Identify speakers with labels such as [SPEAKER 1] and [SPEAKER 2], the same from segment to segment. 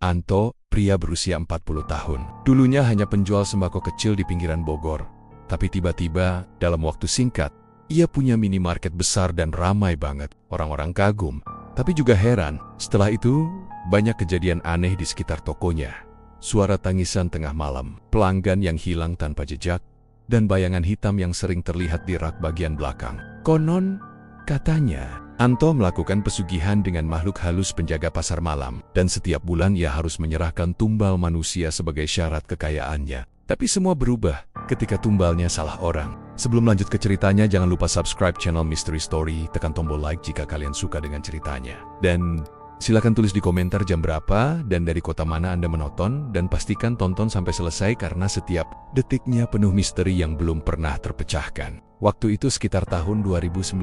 [SPEAKER 1] Anto, pria berusia 40 tahun. Dulunya hanya penjual sembako kecil di pinggiran Bogor. Tapi tiba-tiba, dalam waktu singkat, ia punya minimarket besar dan ramai banget. Orang-orang kagum, tapi juga heran. Setelah itu, banyak kejadian aneh di sekitar tokonya. Suara tangisan tengah malam, pelanggan yang hilang tanpa jejak, dan bayangan hitam yang sering terlihat di rak bagian belakang. Konon, katanya, Anto melakukan pesugihan dengan makhluk halus penjaga pasar malam, dan setiap bulan ia harus menyerahkan tumbal manusia sebagai syarat kekayaannya. Tapi semua berubah ketika tumbalnya salah orang. Sebelum lanjut ke ceritanya, jangan lupa subscribe channel Mystery Story, tekan tombol like jika kalian suka dengan ceritanya. Dan silakan tulis di komentar jam berapa dan dari kota mana Anda menonton, dan pastikan tonton sampai selesai karena setiap detiknya penuh misteri yang belum pernah terpecahkan. Waktu itu sekitar tahun 2019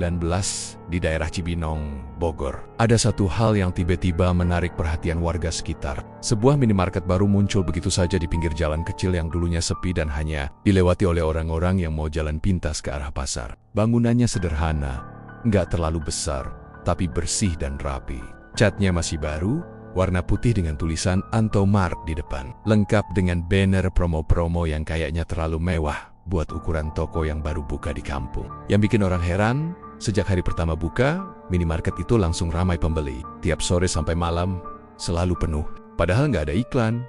[SPEAKER 1] di daerah Cibinong, Bogor. Ada satu hal yang tiba-tiba menarik perhatian warga sekitar. Sebuah minimarket baru muncul begitu saja di pinggir jalan kecil yang dulunya sepi dan hanya dilewati oleh orang-orang yang mau jalan pintas ke arah pasar. Bangunannya sederhana, nggak terlalu besar, tapi bersih dan rapi. Catnya masih baru, warna putih dengan tulisan Anto Mart di depan. Lengkap dengan banner promo-promo yang kayaknya terlalu mewah buat ukuran toko yang baru buka di kampung. Yang bikin orang heran, sejak hari pertama buka, minimarket itu langsung ramai pembeli. Tiap sore sampai malam, selalu penuh. Padahal nggak ada iklan,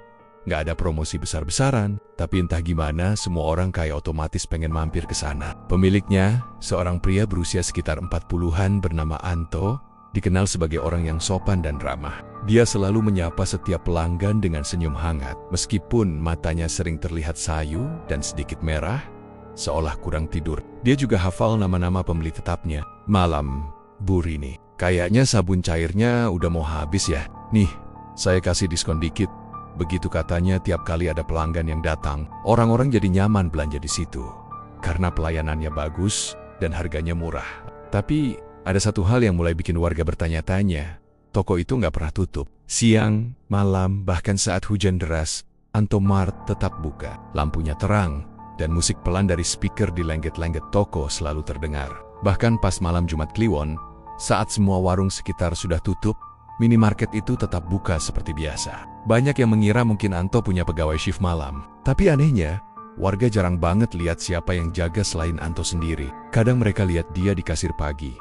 [SPEAKER 1] nggak ada promosi besar-besaran. Tapi entah gimana, semua orang kayak otomatis pengen mampir ke sana. Pemiliknya, seorang pria berusia sekitar 40-an bernama Anto, dikenal sebagai orang yang sopan dan ramah. Dia selalu menyapa setiap pelanggan dengan senyum hangat, meskipun matanya sering terlihat sayu dan sedikit merah, seolah kurang tidur. Dia juga hafal nama-nama pembeli tetapnya. Malam, Bu Rini, kayaknya sabun cairnya udah mau habis ya. Nih, saya kasih diskon dikit. Begitu katanya tiap kali ada pelanggan yang datang, orang-orang jadi nyaman belanja di situ. Karena pelayanannya bagus dan harganya murah. Tapi ada satu hal yang mulai bikin warga bertanya-tanya. Toko itu nggak pernah tutup. Siang, malam, bahkan saat hujan deras, Anto Mart tetap buka. Lampunya terang, dan musik pelan dari speaker di lengket-lengket toko selalu terdengar. Bahkan pas malam Jumat Kliwon, saat semua warung sekitar sudah tutup, minimarket itu tetap buka seperti biasa. Banyak yang mengira mungkin Anto punya pegawai shift malam. Tapi anehnya, warga jarang banget lihat siapa yang jaga selain Anto sendiri. Kadang mereka lihat dia di kasir pagi.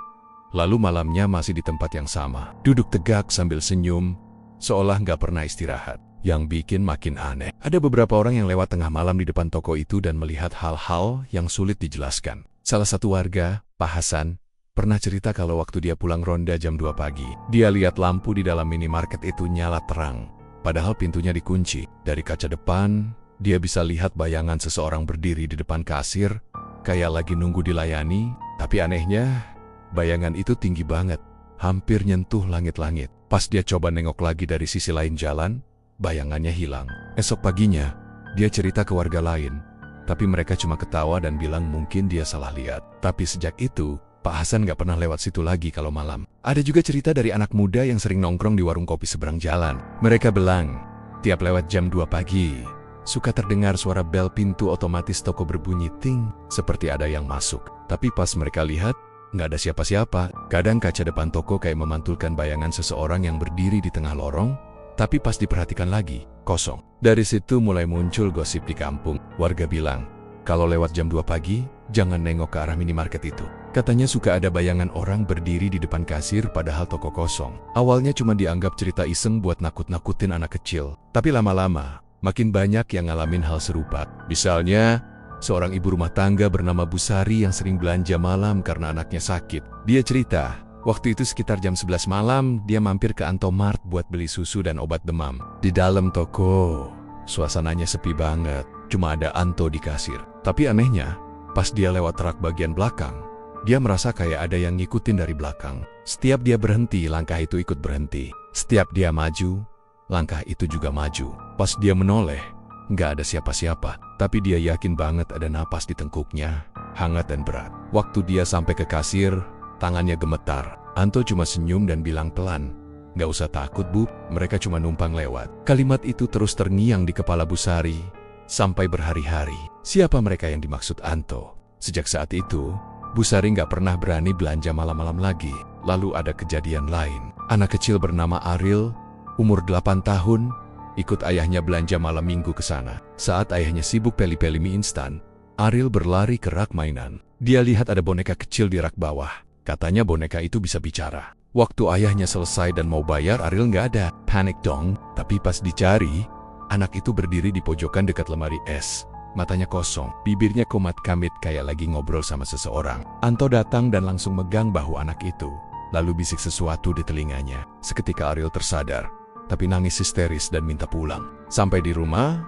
[SPEAKER 1] Lalu malamnya masih di tempat yang sama, duduk tegak sambil senyum, seolah nggak pernah istirahat. Yang bikin makin aneh, ada beberapa orang yang lewat tengah malam di depan toko itu dan melihat hal-hal yang sulit dijelaskan. Salah satu warga, Pak Hasan, pernah cerita kalau waktu dia pulang ronda jam 2 pagi, dia lihat lampu di dalam minimarket itu nyala terang, padahal pintunya dikunci. Dari kaca depan, dia bisa lihat bayangan seseorang berdiri di depan kasir, kayak lagi nunggu dilayani, tapi anehnya, bayangan itu tinggi banget, hampir nyentuh langit-langit. Pas dia coba nengok lagi dari sisi lain jalan, bayangannya hilang. Esok paginya, dia cerita ke warga lain, tapi mereka cuma ketawa dan bilang mungkin dia salah lihat. Tapi sejak itu, Pak Hasan gak pernah lewat situ lagi kalau malam. Ada juga cerita dari anak muda yang sering nongkrong di warung kopi seberang jalan. Mereka bilang, tiap lewat jam 2 pagi, suka terdengar suara bel pintu otomatis toko berbunyi ting, seperti ada yang masuk. Tapi pas mereka lihat, nggak ada siapa-siapa. Kadang kaca depan toko kayak memantulkan bayangan seseorang yang berdiri di tengah lorong, tapi pas diperhatikan lagi, kosong. Dari situ mulai muncul gosip di kampung. Warga bilang, kalau lewat jam 2 pagi, jangan nengok ke arah minimarket itu. Katanya suka ada bayangan orang berdiri di depan kasir padahal toko kosong. Awalnya cuma dianggap cerita iseng buat nakut-nakutin anak kecil. Tapi lama-lama, makin banyak yang ngalamin hal serupa. Misalnya, seorang ibu rumah tangga bernama Bu Sari yang sering belanja malam karena anaknya sakit. Dia cerita, waktu itu sekitar jam 11 malam, dia mampir ke Anto Mart buat beli susu dan obat demam. Di dalam toko, suasananya sepi banget, cuma ada Anto di kasir. Tapi anehnya, pas dia lewat rak bagian belakang, dia merasa kayak ada yang ngikutin dari belakang. Setiap dia berhenti, langkah itu ikut berhenti. Setiap dia maju, langkah itu juga maju. Pas dia menoleh, nggak ada siapa-siapa, tapi dia yakin banget ada napas di tengkuknya, hangat dan berat. Waktu dia sampai ke kasir, tangannya gemetar. Anto cuma senyum dan bilang pelan, "Nggak usah takut, Bu, mereka cuma numpang lewat." Kalimat itu terus terngiang di kepala Bu Sari, sampai berhari-hari. Siapa mereka yang dimaksud Anto? Sejak saat itu, Bu Sari nggak pernah berani belanja malam-malam lagi. Lalu ada kejadian lain. Anak kecil bernama Ariel, umur 8 tahun, ikut ayahnya belanja malam minggu ke sana. Saat ayahnya sibuk peli-peli mie instan, Ariel berlari ke rak mainan. Dia lihat ada boneka kecil di rak bawah. Katanya boneka itu bisa bicara. Waktu ayahnya selesai dan mau bayar, Ariel nggak ada. Panik dong, tapi pas dicari, anak itu berdiri di pojokan dekat lemari es. Matanya kosong, bibirnya komat kamit kayak lagi ngobrol sama seseorang. Anto datang dan langsung megang bahu anak itu, lalu bisik sesuatu di telinganya. Seketika Ariel tersadar, tapi nangis histeris dan minta pulang. Sampai di rumah,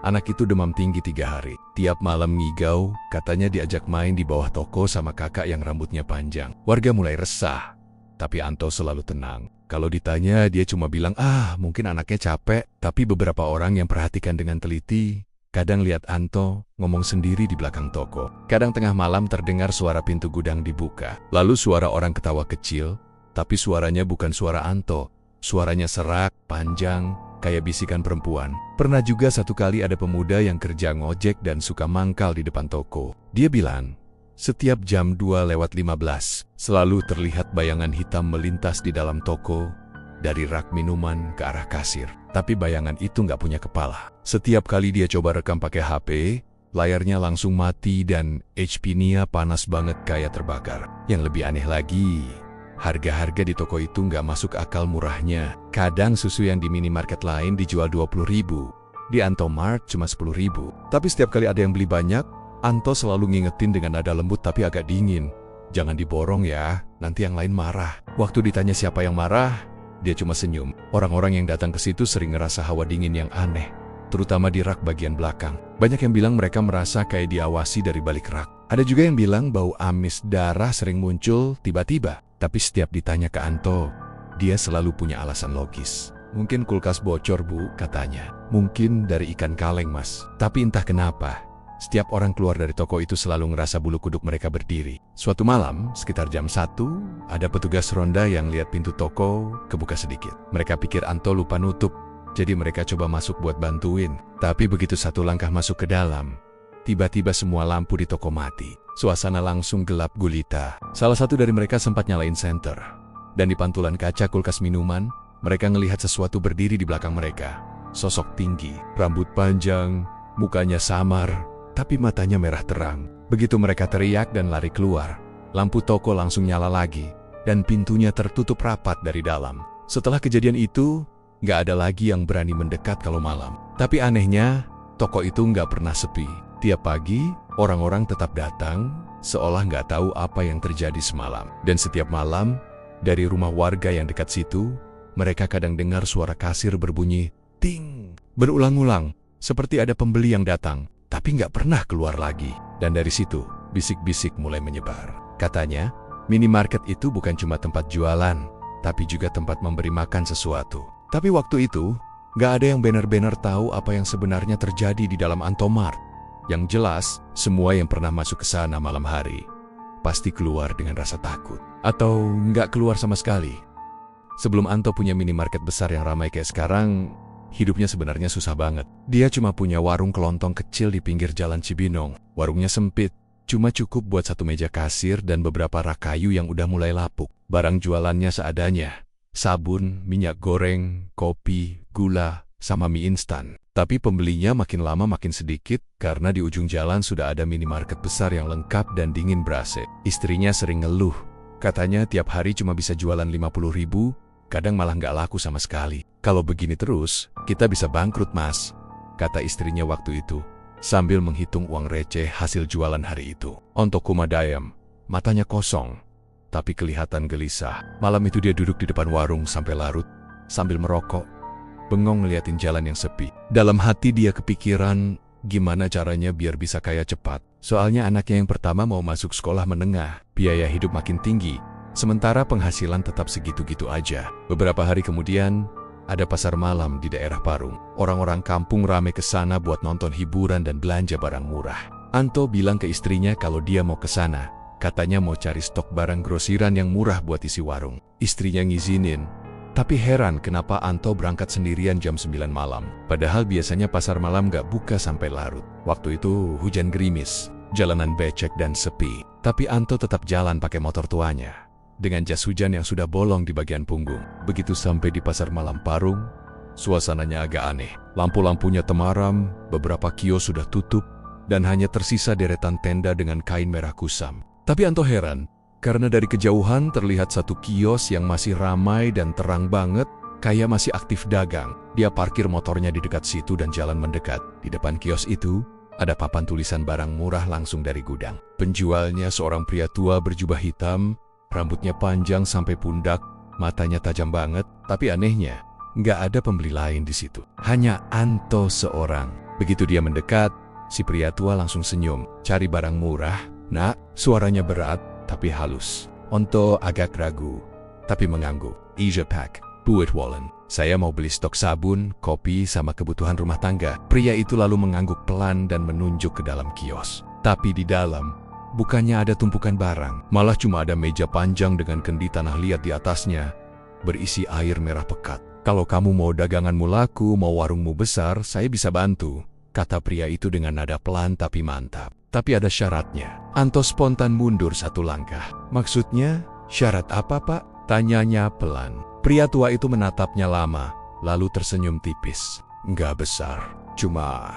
[SPEAKER 1] anak itu demam tinggi 3 hari. Tiap malam ngigau, katanya diajak main di bawah toko sama kakak yang rambutnya panjang. Warga mulai resah, tapi Anto selalu tenang. Kalau ditanya, dia cuma bilang, mungkin anaknya capek. Tapi beberapa orang yang perhatikan dengan teliti, kadang lihat Anto ngomong sendiri di belakang toko. Kadang tengah malam terdengar suara pintu gudang dibuka. Lalu suara orang ketawa kecil, tapi suaranya bukan suara Anto. Suaranya serak, panjang, kayak bisikan perempuan. Pernah juga satu kali ada pemuda yang kerja ngojek dan suka mangkal di depan toko. Dia bilang, setiap jam 2:15, selalu terlihat bayangan hitam melintas di dalam toko, dari rak minuman ke arah kasir. Tapi bayangan itu nggak punya kepala. Setiap kali dia coba rekam pakai HP, layarnya langsung mati dan HP-nya panas banget kayak terbakar. Yang lebih aneh lagi, harga-harga di toko itu nggak masuk akal murahnya. Kadang susu yang di minimarket lain dijual 20.000, di Anto Mart cuma 10.000. Tapi setiap kali ada yang beli banyak, Anto selalu ngingetin dengan nada lembut tapi agak dingin. Jangan diborong ya, nanti yang lain marah. Waktu ditanya siapa yang marah, dia cuma senyum. Orang-orang yang datang ke situ sering ngerasa hawa dingin yang aneh, terutama di rak bagian belakang. Banyak yang bilang mereka merasa kayak diawasi dari balik rak. Ada juga yang bilang bau amis darah sering muncul tiba-tiba. Tapi setiap ditanya ke Anto, dia selalu punya alasan logis. Mungkin kulkas bocor, Bu, katanya. Mungkin dari ikan kaleng, Mas. Tapi entah kenapa, setiap orang keluar dari toko itu selalu ngerasa bulu kuduk mereka berdiri. Suatu malam, sekitar jam 1, ada petugas ronda yang lihat pintu toko kebuka sedikit. Mereka pikir Anto lupa nutup, jadi mereka coba masuk buat bantuin. Tapi begitu satu langkah masuk ke dalam, tiba-tiba semua lampu di toko mati. Suasana langsung gelap gulita. Salah satu dari mereka sempat nyalain senter. Dan di pantulan kaca kulkas minuman, mereka ngelihat sesuatu berdiri di belakang mereka. Sosok tinggi, rambut panjang, mukanya samar, tapi matanya merah terang. Begitu mereka teriak dan lari keluar, lampu toko langsung nyala lagi, dan pintunya tertutup rapat dari dalam. Setelah kejadian itu, nggak ada lagi yang berani mendekat kalau malam. Tapi anehnya, toko itu nggak pernah sepi. Tiap pagi, orang-orang tetap datang, seolah nggak tahu apa yang terjadi semalam. Dan setiap malam, dari rumah warga yang dekat situ, mereka kadang dengar suara kasir berbunyi, ting, berulang-ulang, seperti ada pembeli yang datang, tapi nggak pernah keluar lagi. Dan dari situ, bisik-bisik mulai menyebar. Katanya, minimarket itu bukan cuma tempat jualan, tapi juga tempat memberi makan sesuatu. Tapi waktu itu, nggak ada yang benar-benar tahu apa yang sebenarnya terjadi di dalam Anto Mart. Yang jelas, semua yang pernah masuk ke sana malam hari pasti keluar dengan rasa takut. Atau nggak keluar sama sekali. Sebelum Anto punya minimarket besar yang ramai kayak sekarang, hidupnya sebenarnya susah banget. Dia cuma punya warung kelontong kecil di pinggir jalan Cibinong. Warungnya sempit, cuma cukup buat satu meja kasir dan beberapa rak kayu yang udah mulai lapuk. Barang jualannya seadanya. Sabun, minyak goreng, kopi, gula, sama mie instan. Tapi pembelinya makin lama makin sedikit karena di ujung jalan sudah ada minimarket besar yang lengkap dan dingin ber-AC. Istrinya sering ngeluh. Katanya tiap hari cuma bisa jualan 50.000, kadang malah nggak laku sama sekali. Kalau begini terus, kita bisa bangkrut, Mas, kata istrinya waktu itu, sambil menghitung uang receh hasil jualan hari itu. Anto Kumadayam, matanya kosong, tapi kelihatan gelisah. Malam itu dia duduk di depan warung sampai larut, sambil merokok, bengong ngeliatin jalan yang sepi. Dalam hati dia kepikiran gimana caranya biar bisa kaya cepat. Soalnya anaknya yang pertama mau masuk sekolah menengah, biaya hidup makin tinggi, sementara penghasilan tetap segitu-gitu aja. Beberapa hari kemudian, ada pasar malam di daerah Parung. Orang-orang kampung rame ke sana buat nonton hiburan dan belanja barang murah. Anto bilang ke istrinya kalau dia mau ke sana, katanya mau cari stok barang grosiran yang murah buat isi warung. Istrinya ngizinin, tapi heran kenapa Anto berangkat sendirian jam 9 malam. Padahal biasanya pasar malam gak buka sampai larut. Waktu itu hujan gerimis, jalanan becek dan sepi. Tapi Anto tetap jalan pakai motor tuanya, dengan jas hujan yang sudah bolong di bagian punggung. Begitu sampai di pasar malam Parung, Suasananya agak aneh. Lampu-lampunya temaram, beberapa kios sudah tutup, dan hanya tersisa deretan tenda dengan kain merah kusam. Tapi Anto heran, karena dari kejauhan terlihat satu kios yang masih ramai dan terang banget, kayak masih aktif dagang. Dia parkir motornya di dekat situ dan jalan mendekat. Di depan kios itu, ada papan tulisan barang murah langsung dari gudang. Penjualnya seorang pria tua berjubah hitam, rambutnya panjang sampai pundak, matanya tajam banget, tapi anehnya, nggak ada pembeli lain di situ. Hanya Anto seorang. Begitu dia mendekat, si pria tua langsung senyum. Cari barang murah, nak? Suaranya berat, tapi halus. Anto agak ragu, tapi mengangguk. Asia Pack, Buat Wallen. Saya mau beli stok sabun, kopi, sama kebutuhan rumah tangga. Pria itu lalu mengangguk pelan dan menunjuk ke dalam kios. Tapi di dalam, bukannya ada tumpukan barang. Malah cuma ada meja panjang dengan kendi tanah liat di atasnya, berisi air merah pekat. Kalau kamu mau daganganmu laku, mau warungmu besar, saya bisa bantu, kata pria itu dengan nada pelan tapi mantap. Tapi ada syaratnya. Anto spontan mundur satu langkah. Maksudnya, syarat apa, Pak? Tanyanya pelan. Pria tua itu menatapnya lama, lalu tersenyum tipis. Nggak besar, cuma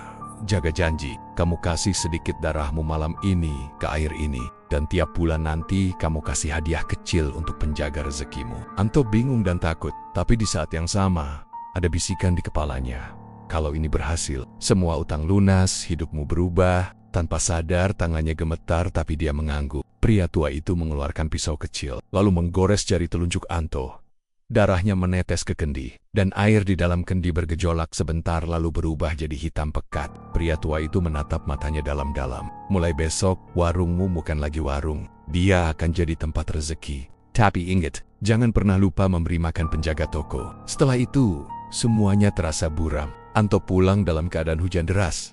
[SPEAKER 1] jaga janji. Kamu kasih sedikit darahmu malam ini ke air ini. Dan tiap bulan nanti kamu kasih hadiah kecil untuk penjaga rezekimu. Anto bingung dan takut, tapi di saat yang sama, ada bisikan di kepalanya. Kalau ini berhasil, semua utang lunas, hidupmu berubah. Tanpa sadar, tangannya gemetar tapi dia mengangguk. Pria tua itu mengeluarkan pisau kecil, lalu menggores jari telunjuk Anto. Darahnya menetes ke kendi, dan air di dalam kendi bergejolak sebentar lalu berubah jadi hitam pekat. Pria tua itu menatap matanya dalam-dalam. Mulai besok, warungmu bukan lagi warung. Dia akan jadi tempat rezeki. Tapi ingat, jangan pernah lupa memberi makan penjaga toko. Setelah itu, semuanya terasa buram. Anto pulang dalam keadaan hujan deras.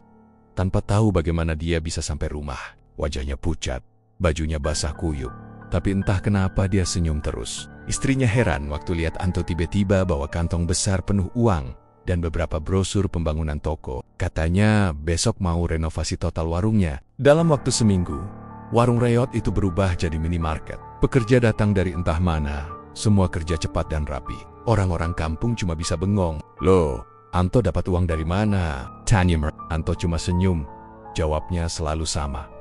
[SPEAKER 1] Tanpa tahu bagaimana dia bisa sampai rumah. Wajahnya pucat, bajunya basah kuyup. Tapi entah kenapa dia senyum terus. Istrinya heran waktu lihat Anto tiba-tiba bawa kantong besar penuh uang dan beberapa brosur pembangunan toko. Katanya besok mau renovasi total warungnya. Dalam waktu seminggu, warung reot itu berubah jadi minimarket. Pekerja datang dari entah mana, semua kerja cepat dan rapi. Orang-orang kampung cuma bisa bengong. Loh, Anto dapat uang dari mana? Tanya. Anto cuma senyum. Jawabnya selalu sama.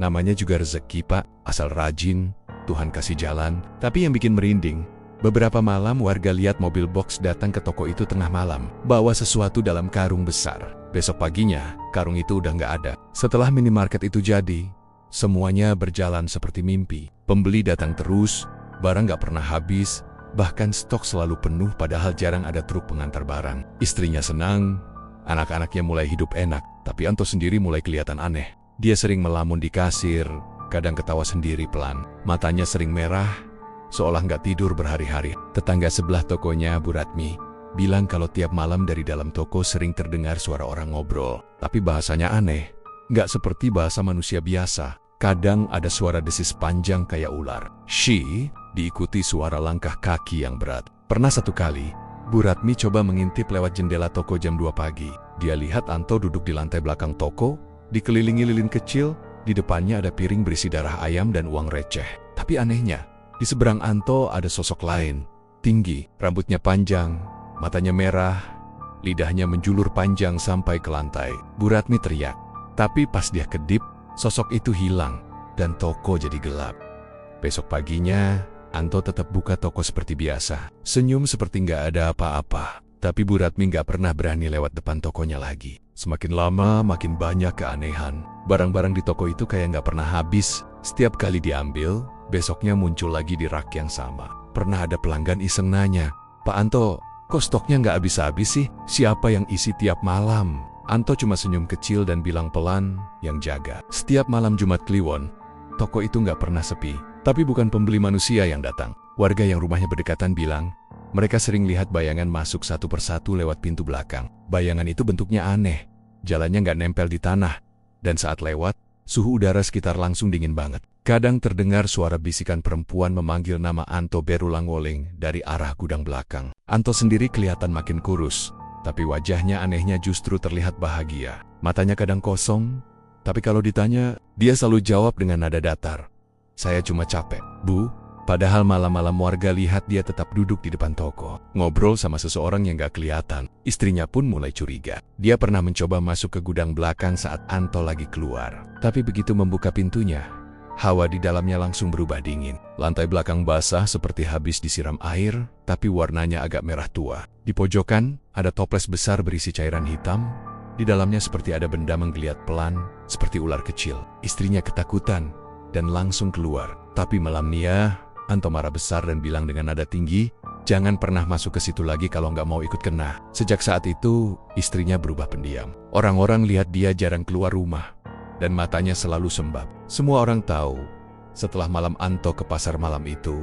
[SPEAKER 1] Namanya juga rezeki, Pak. Asal rajin, Tuhan kasih jalan. Tapi yang bikin merinding, beberapa malam warga lihat mobil box datang ke toko itu tengah malam, bawa sesuatu dalam karung besar. Besok paginya, karung itu udah nggak ada. Setelah minimarket itu jadi, semuanya berjalan seperti mimpi. Pembeli datang terus, barang nggak pernah habis, bahkan stok selalu penuh padahal jarang ada truk pengantar barang. Istrinya senang, anak-anaknya mulai hidup enak, tapi Anto sendiri mulai kelihatan aneh. Dia sering melamun di kasir, kadang ketawa sendiri pelan. Matanya sering merah, seolah nggak tidur berhari-hari. Tetangga sebelah tokonya, Bu Ratmi, bilang kalau tiap malam dari dalam toko sering terdengar suara orang ngobrol. Tapi bahasanya aneh, nggak seperti bahasa manusia biasa. Kadang ada suara desis panjang kayak ular. Shi, diikuti suara langkah kaki yang berat. Pernah satu kali, Bu Ratmi coba mengintip lewat jendela toko jam 2 pagi. Dia lihat Anto duduk di lantai belakang toko, dikelilingi lilin kecil, di depannya ada piring berisi darah ayam dan uang receh. Tapi anehnya, di seberang Anto ada sosok lain. Tinggi, rambutnya panjang, matanya merah, lidahnya menjulur panjang sampai ke lantai. Bu Ratmi teriak. Tapi pas dia kedip, sosok itu hilang dan toko jadi gelap. Besok paginya, Anto tetap buka toko seperti biasa. Senyum seperti nggak ada apa-apa. Tapi Bu Ratmi nggak pernah berani lewat depan tokonya lagi. Semakin lama, makin banyak keanehan. Barang-barang di toko itu kayak nggak pernah habis. Setiap kali diambil, besoknya muncul lagi di rak yang sama. Pernah ada pelanggan iseng nanya, "Pak Anto, kok stoknya nggak habis-habis sih? Siapa yang isi tiap malam?" Anto cuma senyum kecil dan bilang pelan, "Yang jaga." Setiap malam Jumat Kliwon, toko itu nggak pernah sepi. Tapi bukan pembeli manusia yang datang. Warga yang rumahnya berdekatan bilang, mereka sering lihat bayangan masuk satu persatu lewat pintu belakang. Bayangan itu bentuknya aneh, jalannya nggak nempel di tanah, dan saat lewat, suhu udara sekitar langsung dingin banget. Kadang terdengar suara bisikan perempuan memanggil nama Anto berulang-ulang dari arah gudang belakang. Anto sendiri kelihatan makin kurus, tapi wajahnya anehnya justru terlihat bahagia. Matanya kadang kosong, tapi kalau ditanya, dia selalu jawab dengan nada datar. "Saya cuma capek, Bu." Padahal malam-malam warga lihat dia tetap duduk di depan toko, ngobrol sama seseorang yang gak kelihatan. Istrinya pun mulai curiga. Dia pernah mencoba masuk ke gudang belakang saat Anto lagi keluar. Tapi begitu membuka pintunya, hawa di dalamnya langsung berubah dingin. Lantai belakang basah seperti habis disiram air, tapi warnanya agak merah tua. Di pojokan, ada toples besar berisi cairan hitam. Di dalamnya seperti ada benda menggeliat pelan, seperti ular kecil. Istrinya ketakutan dan langsung keluar. Tapi malam Nia, Anto marah besar dan bilang dengan nada tinggi, "Jangan pernah masuk ke situ lagi kalau nggak mau ikut kena." Sejak saat itu, istrinya berubah pendiam. Orang-orang lihat dia jarang keluar rumah, dan matanya selalu sembab. Semua orang tahu, setelah malam Anto ke pasar malam itu,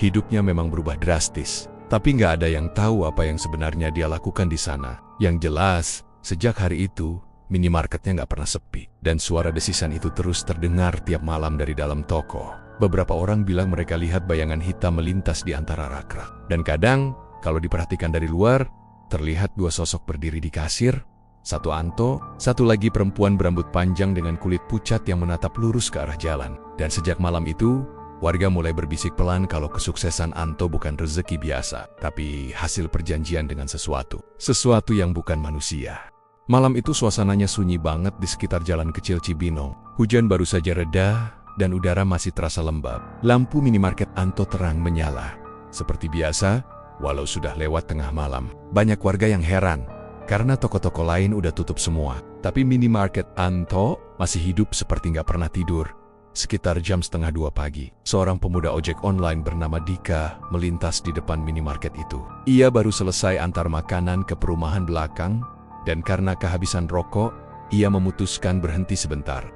[SPEAKER 1] hidupnya memang berubah drastis. Tapi nggak ada yang tahu apa yang sebenarnya dia lakukan di sana. Yang jelas, sejak hari itu, minimarketnya nggak pernah sepi. Dan suara desisan itu terus terdengar tiap malam dari dalam toko. Beberapa orang bilang mereka lihat bayangan hitam melintas di antara rak-rak. Dan kadang, kalau diperhatikan dari luar, terlihat dua sosok berdiri di kasir. Satu Anto, satu lagi perempuan berambut panjang dengan kulit pucat yang menatap lurus ke arah jalan. Dan sejak malam itu, warga mulai berbisik pelan kalau kesuksesan Anto bukan rezeki biasa, tapi hasil perjanjian dengan sesuatu. Sesuatu yang bukan manusia. Malam itu suasananya sunyi banget di sekitar jalan kecil Cibinong. Hujan baru saja reda, dan udara masih terasa lembab. Lampu minimarket Anto terang menyala. Seperti biasa, walau sudah lewat tengah malam. Banyak warga yang heran, karena toko-toko lain udah tutup semua. Tapi minimarket Anto masih hidup seperti nggak pernah tidur. Sekitar jam 1:30 pagi, seorang pemuda ojek online bernama Dika melintas di depan minimarket itu. Ia baru selesai antar makanan ke perumahan belakang, dan karena kehabisan rokok, ia memutuskan berhenti sebentar.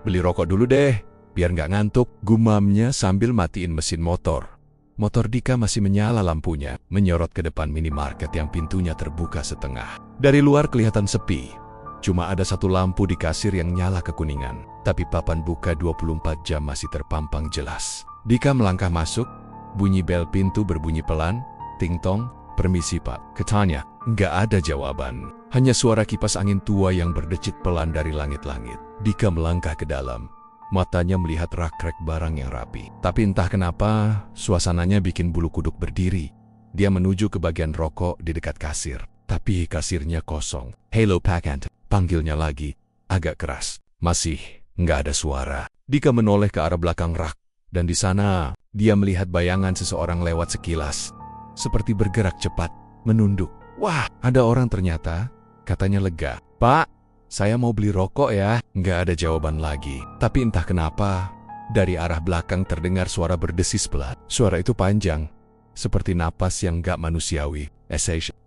[SPEAKER 1] Beli rokok dulu deh, biar nggak ngantuk, gumamnya sambil matiin mesin motor. Motor Dika masih menyala lampunya, menyorot ke depan minimarket yang pintunya terbuka setengah. Dari luar kelihatan sepi, cuma ada satu lampu di kasir yang nyala kekuningan. Tapi papan buka 24 jam masih terpampang jelas. Dika melangkah masuk, bunyi bel pintu berbunyi pelan, ting-tong, "Permisi Pak," katanya. Nggak ada jawaban, hanya suara kipas angin tua yang berdecit pelan dari langit-langit. Dika melangkah ke dalam. Matanya melihat rak-rak barang yang rapi. Tapi entah kenapa, suasananya bikin bulu kuduk berdiri. Dia menuju ke bagian rokok di dekat kasir. Tapi kasirnya kosong. "Hello Pak," panggilnya lagi, agak keras. Masih nggak ada suara. Dika menoleh ke arah belakang rak. Dan di sana, dia melihat bayangan seseorang lewat sekilas. Seperti bergerak cepat, menunduk. "Wah, ada orang ternyata," katanya lega. "Pak, saya mau beli rokok ya." Nggak ada jawaban lagi. Tapi entah kenapa, dari arah belakang terdengar suara berdesis pelan. Suara itu panjang, seperti napas yang nggak manusiawi.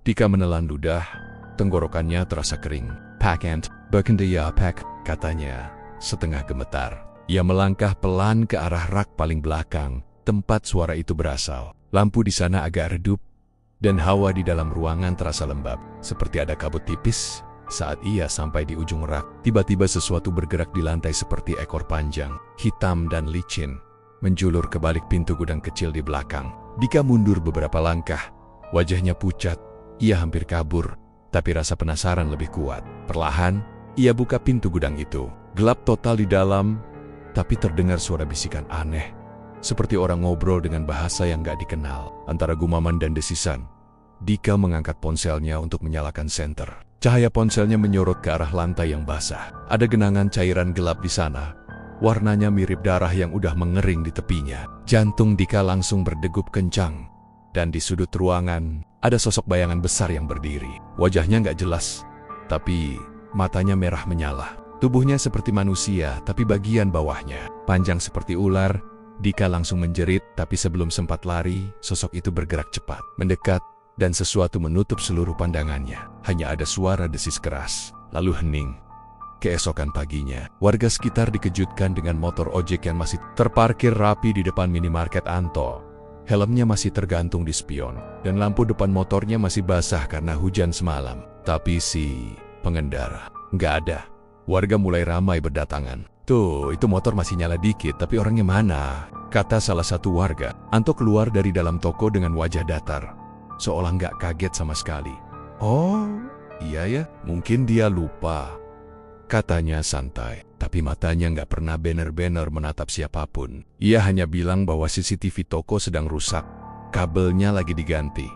[SPEAKER 1] Dika menelan ludah, tenggorokannya terasa kering. "Pak, berkende ya Pak," katanya, setengah gemetar. Ia melangkah pelan ke arah rak paling belakang, tempat suara itu berasal. Lampu di sana agak redup, dan hawa di dalam ruangan terasa lembab, seperti ada kabut tipis. Saat ia sampai di ujung rak, tiba-tiba sesuatu bergerak di lantai seperti ekor panjang, hitam dan licin, menjulur ke balik pintu gudang kecil di belakang. Dika mundur beberapa langkah, wajahnya pucat, ia hampir kabur, tapi rasa penasaran lebih kuat. Perlahan, ia buka pintu gudang itu. Gelap total di dalam, tapi terdengar suara bisikan aneh, seperti orang ngobrol dengan bahasa yang gak dikenal. Antara gumaman dan desisan, Dika mengangkat ponselnya untuk menyalakan senter. Cahaya ponselnya menyorot ke arah lantai yang basah. Ada genangan cairan gelap di sana. Warnanya mirip darah yang udah mengering di tepinya. Jantung Dika langsung berdegup kencang. Dan di sudut ruangan, ada sosok bayangan besar yang berdiri. Wajahnya gak jelas, tapi matanya merah menyala. Tubuhnya seperti manusia, tapi bagian bawahnya panjang seperti ular. Dika langsung menjerit, tapi sebelum sempat lari, sosok itu bergerak cepat, mendekat, dan sesuatu menutup seluruh pandangannya. Hanya ada suara desis keras, lalu hening. Keesokan paginya, warga sekitar dikejutkan dengan motor ojek yang masih terparkir rapi di depan minimarket Anto. Helmnya masih tergantung di spion, dan lampu depan motornya masih basah karena hujan semalam. Tapi si pengendara nggak ada. Warga mulai ramai berdatangan. "Tuh, itu motor masih nyala dikit, tapi orangnya mana?" kata salah satu warga. Anto keluar dari dalam toko dengan wajah datar, seolah nggak kaget sama sekali. "Oh, iya ya, mungkin dia lupa," katanya santai. tapi matanya nggak pernah bener-bener menatap siapapun. Ia hanya bilang bahwa CCTV toko sedang rusak, kabelnya lagi diganti.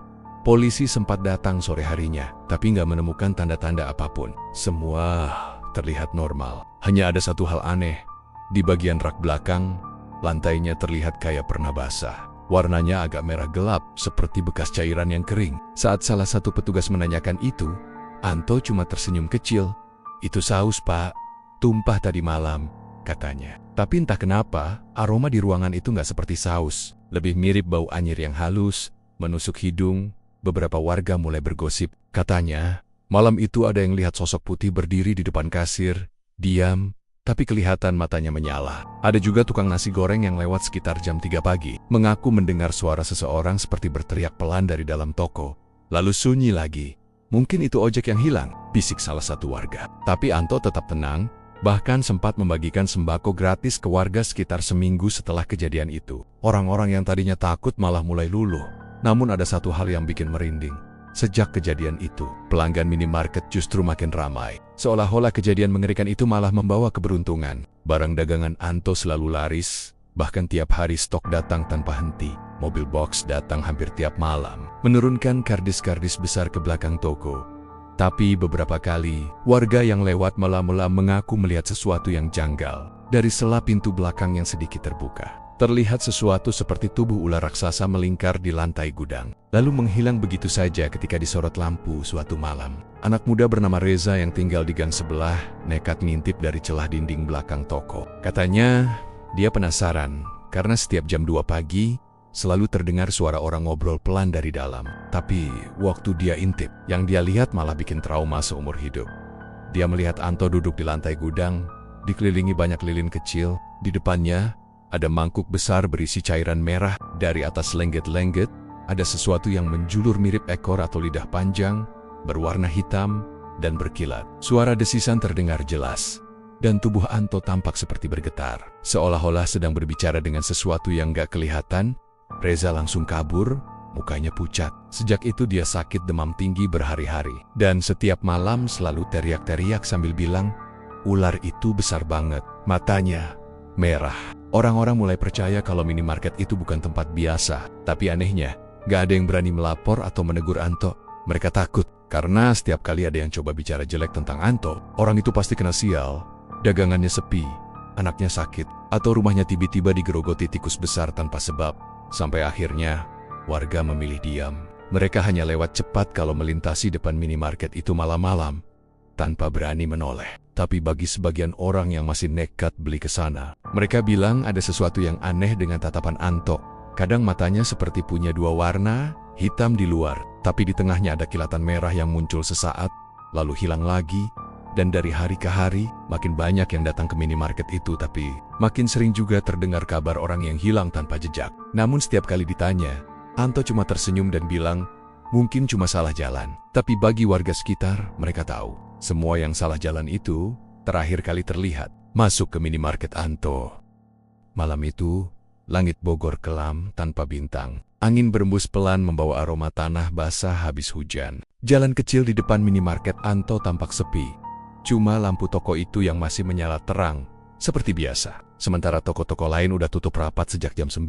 [SPEAKER 1] Polisi sempat datang sore harinya, tapi nggak menemukan tanda-tanda apapun. Semua terlihat normal. Hanya ada satu hal aneh. Di bagian rak belakang, lantainya terlihat kayak pernah basah. Warnanya agak merah gelap, seperti bekas cairan yang kering. Saat salah satu petugas menanyakan itu, Anto cuma tersenyum kecil. "Itu saus, Pak. Tumpah tadi malam," katanya. Tapi entah kenapa, aroma di ruangan itu nggak seperti saus. Lebih mirip bau anyir yang halus, menusuk hidung. Beberapa warga mulai bergosip. Katanya, malam itu ada yang lihat sosok putih berdiri di depan kasir, diam, tapi kelihatan matanya menyala. Ada juga tukang nasi goreng yang lewat sekitar jam 3 pagi, mengaku mendengar suara seseorang seperti berteriak pelan dari dalam toko, lalu sunyi lagi. "Mungkin itu ojek yang hilang," bisik salah satu warga. Tapi Anto tetap tenang, bahkan sempat membagikan sembako gratis ke warga sekitar seminggu setelah kejadian itu. Orang-orang yang tadinya takut malah mulai luluh. Namun ada satu hal yang bikin merinding. Sejak kejadian itu, pelanggan minimarket justru makin ramai. Seolah-olah kejadian mengerikan itu malah membawa keberuntungan. Barang dagangan Anto selalu laris, bahkan tiap hari stok datang tanpa henti. Mobil box datang hampir tiap malam, menurunkan kardus-kardus besar ke belakang toko. Tapi beberapa kali, warga yang lewat mula-mula mengaku melihat sesuatu yang janggal. Dari sela pintu belakang yang sedikit terbuka, terlihat sesuatu seperti tubuh ular raksasa melingkar di lantai gudang, lalu menghilang begitu saja ketika disorot lampu suatu malam. Anak muda bernama Reza yang tinggal di gang sebelah, nekat ngintip dari celah dinding belakang toko. Katanya, dia penasaran, karena setiap jam 2 pagi, selalu terdengar suara orang ngobrol pelan dari dalam. Tapi waktu dia intip, yang dia lihat malah bikin trauma seumur hidup. Dia melihat Anto duduk di lantai gudang, dikelilingi banyak lilin kecil. Di depannya, ada mangkuk besar berisi cairan merah. Dari atas lengget-lengget, ada sesuatu yang menjulur mirip ekor atau lidah panjang, berwarna hitam, dan berkilat. Suara desisan terdengar jelas, dan tubuh Anto tampak seperti bergetar. Seolah-olah sedang berbicara dengan sesuatu yang gak kelihatan. Reza langsung kabur, mukanya pucat. Sejak itu dia sakit demam tinggi berhari-hari. Dan setiap malam selalu teriak-teriak sambil bilang, "Ular itu besar banget, matanya merah." Orang-orang mulai percaya kalau minimarket itu bukan tempat biasa. Tapi anehnya, gak ada yang berani melapor atau menegur Anto. Mereka takut, karena setiap kali ada yang coba bicara jelek tentang Anto, orang itu pasti kena sial. Dagangannya sepi, anaknya sakit, atau rumahnya tiba-tiba digerogoti tikus besar tanpa sebab. Sampai akhirnya, warga memilih diam. Mereka hanya lewat cepat kalau melintasi depan minimarket itu malam-malam, tanpa berani menoleh. Tapi bagi sebagian orang yang masih nekat beli ke sana, mereka bilang ada sesuatu yang aneh dengan tatapan Anto. Kadang matanya seperti punya dua warna, hitam di luar, tapi di tengahnya ada kilatan merah yang muncul sesaat, lalu hilang lagi. Dan dari hari ke hari, makin banyak yang datang ke minimarket itu, tapi makin sering juga terdengar kabar orang yang hilang tanpa jejak. Namun setiap kali ditanya, Anto cuma tersenyum dan bilang, mungkin cuma salah jalan. Tapi bagi warga sekitar, mereka tahu, semua yang salah jalan itu, terakhir kali terlihat, masuk ke minimarket Anto. Malam itu, langit Bogor kelam tanpa bintang. Angin berembus pelan membawa aroma tanah basah habis hujan. Jalan kecil di depan minimarket Anto tampak sepi. Cuma lampu toko itu yang masih menyala terang, seperti biasa. Sementara toko-toko lain udah tutup rapat sejak jam 9,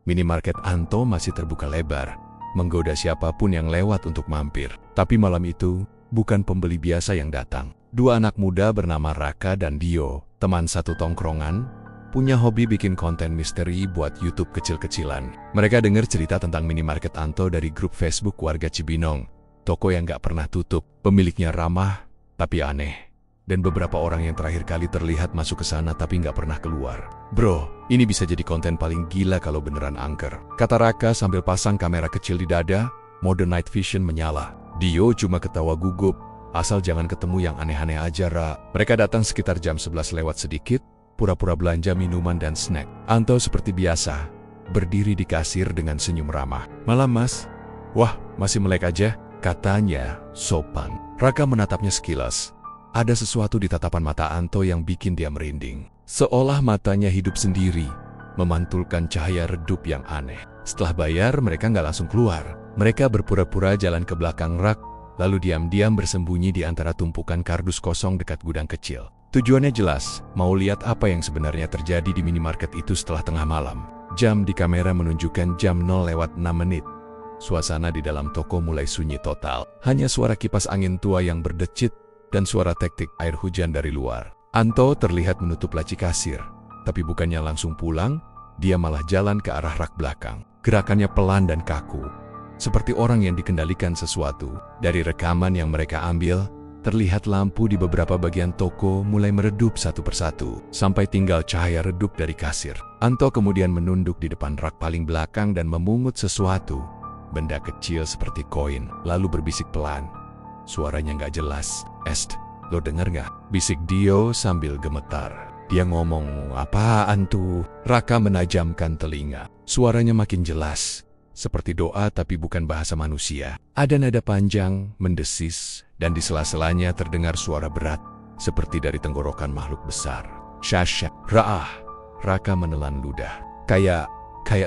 [SPEAKER 1] minimarket Anto masih terbuka lebar, menggoda siapapun yang lewat untuk mampir. Tapi malam itu, bukan pembeli biasa yang datang. Dua anak muda bernama Raka dan Dio, teman satu tongkrongan, punya hobi bikin konten misteri buat YouTube kecil-kecilan. Mereka dengar cerita tentang minimarket Anto dari grup Facebook warga Cibinong, toko yang gak pernah tutup, pemiliknya ramah, tapi aneh. Dan beberapa orang yang terakhir kali terlihat masuk ke sana tapi nggak pernah keluar. "Bro, ini bisa jadi konten paling gila kalau beneran angker," kata Raka sambil pasang kamera kecil di dada. Mode night vision menyala. Dio cuma ketawa gugup. "Asal jangan ketemu yang aneh-aneh aja, Ra." Mereka datang sekitar jam 11 lewat sedikit, pura-pura belanja minuman dan snack. Anto seperti biasa, berdiri di kasir dengan senyum ramah. "Malam, Mas." "Wah, masih melek aja," katanya sopan. Raka menatapnya sekilas. Ada sesuatu di tatapan mata Anto yang bikin dia merinding. Seolah matanya hidup sendiri, memantulkan cahaya redup yang aneh. Setelah bayar, mereka nggak langsung keluar. Mereka berpura-pura jalan ke belakang rak, lalu diam-diam bersembunyi di antara tumpukan kardus kosong dekat gudang kecil. Tujuannya jelas, mau lihat apa yang sebenarnya terjadi di minimarket itu setelah tengah malam. Jam di kamera menunjukkan jam 0:06. Suasana di dalam toko mulai sunyi total. Hanya suara kipas angin tua yang berdecit dan suara tektik air hujan dari luar. Anto terlihat menutup laci kasir, tapi bukannya langsung pulang, dia malah jalan ke arah rak belakang. Gerakannya pelan dan kaku, seperti orang yang dikendalikan sesuatu. Dari rekaman yang mereka ambil, terlihat lampu di beberapa bagian toko mulai meredup satu persatu, sampai tinggal cahaya redup dari kasir. Anto kemudian menunduk di depan rak paling belakang dan memungut sesuatu, benda kecil seperti koin, lalu berbisik pelan. Suaranya nggak jelas. "Est, lo denger nggak?" bisik Dio sambil gemetar. Dia ngomong, "Apaan tuh?" Raka menajamkan telinga. Suaranya makin jelas, seperti doa tapi bukan bahasa manusia. Ada nada panjang, mendesis, dan di sela-selanya terdengar suara berat, seperti dari tenggorokan makhluk besar. "Syasha, Ra'ah." Raka menelan ludah. Kayak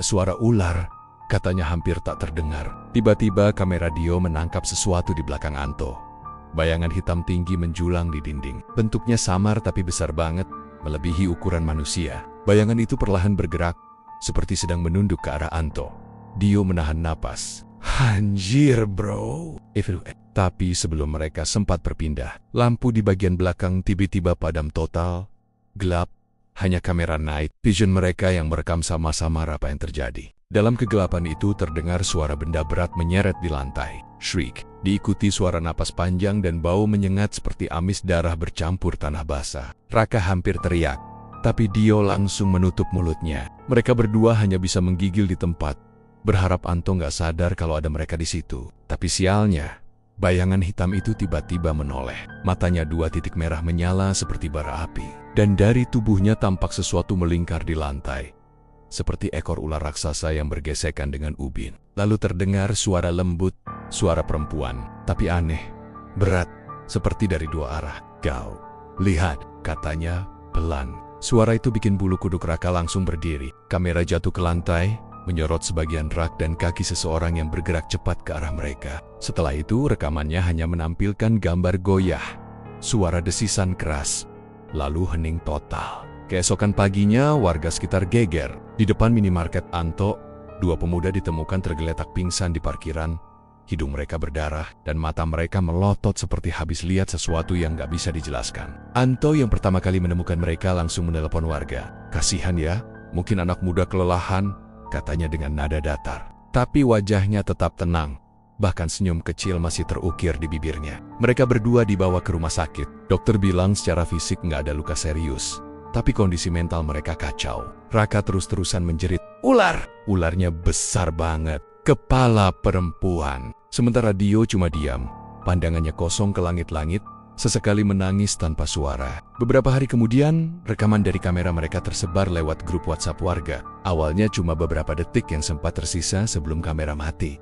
[SPEAKER 1] suara ular, katanya hampir tak terdengar. Tiba-tiba kamera Dio menangkap sesuatu di belakang Anto. Bayangan hitam tinggi menjulang di dinding. Bentuknya samar tapi besar banget, melebihi ukuran manusia. Bayangan itu perlahan bergerak, seperti sedang menunduk ke arah Anto. Dio menahan napas. "Anjir bro." Tapi sebelum mereka sempat berpindah, lampu di bagian belakang tiba-tiba padam total, gelap, hanya kamera night vision mereka yang merekam sama-sama apa yang terjadi. Dalam kegelapan itu terdengar suara benda berat menyeret di lantai. Shriek, diikuti suara napas panjang dan bau menyengat seperti amis darah bercampur tanah basah. Raka hampir teriak, tapi Dio langsung menutup mulutnya. Mereka berdua hanya bisa menggigil di tempat, berharap Anto nggak sadar kalau ada mereka di situ. Tapi sialnya, bayangan hitam itu tiba-tiba menoleh. Matanya 2 titik merah menyala seperti bara api. Dan dari tubuhnya tampak sesuatu melingkar di lantai, seperti ekor ular raksasa yang bergesekan dengan ubin. Lalu terdengar suara lembut, suara perempuan, tapi aneh, berat, seperti dari 2 arah. "Kau lihat," katanya pelan. Suara itu bikin bulu kuduk Raka langsung berdiri. Kamera jatuh ke lantai, menyorot sebagian rak dan kaki seseorang yang bergerak cepat ke arah mereka. Setelah itu, rekamannya hanya menampilkan gambar goyah, suara desisan keras, lalu hening total. Keesokan paginya, warga sekitar geger. Di depan minimarket Anto, 2 pemuda ditemukan tergeletak pingsan di parkiran. Hidung mereka berdarah dan mata mereka melotot seperti habis lihat sesuatu yang gak bisa dijelaskan. Anto yang pertama kali menemukan mereka langsung menelepon warga. "Kasihan ya, mungkin anak muda kelelahan," katanya dengan nada datar. Tapi wajahnya tetap tenang, bahkan senyum kecil masih terukir di bibirnya. Mereka berdua dibawa ke rumah sakit. Dokter bilang secara fisik nggak ada luka serius, tapi kondisi mental mereka kacau. Raka terus-terusan menjerit, "Ular!" Ularnya besar banget, kepala perempuan. Sementara Dio cuma diam, pandangannya kosong ke langit-langit, sesekali menangis tanpa suara. Beberapa hari kemudian, rekaman dari kamera mereka tersebar lewat grup WhatsApp warga. Awalnya cuma beberapa detik yang sempat tersisa sebelum kamera mati,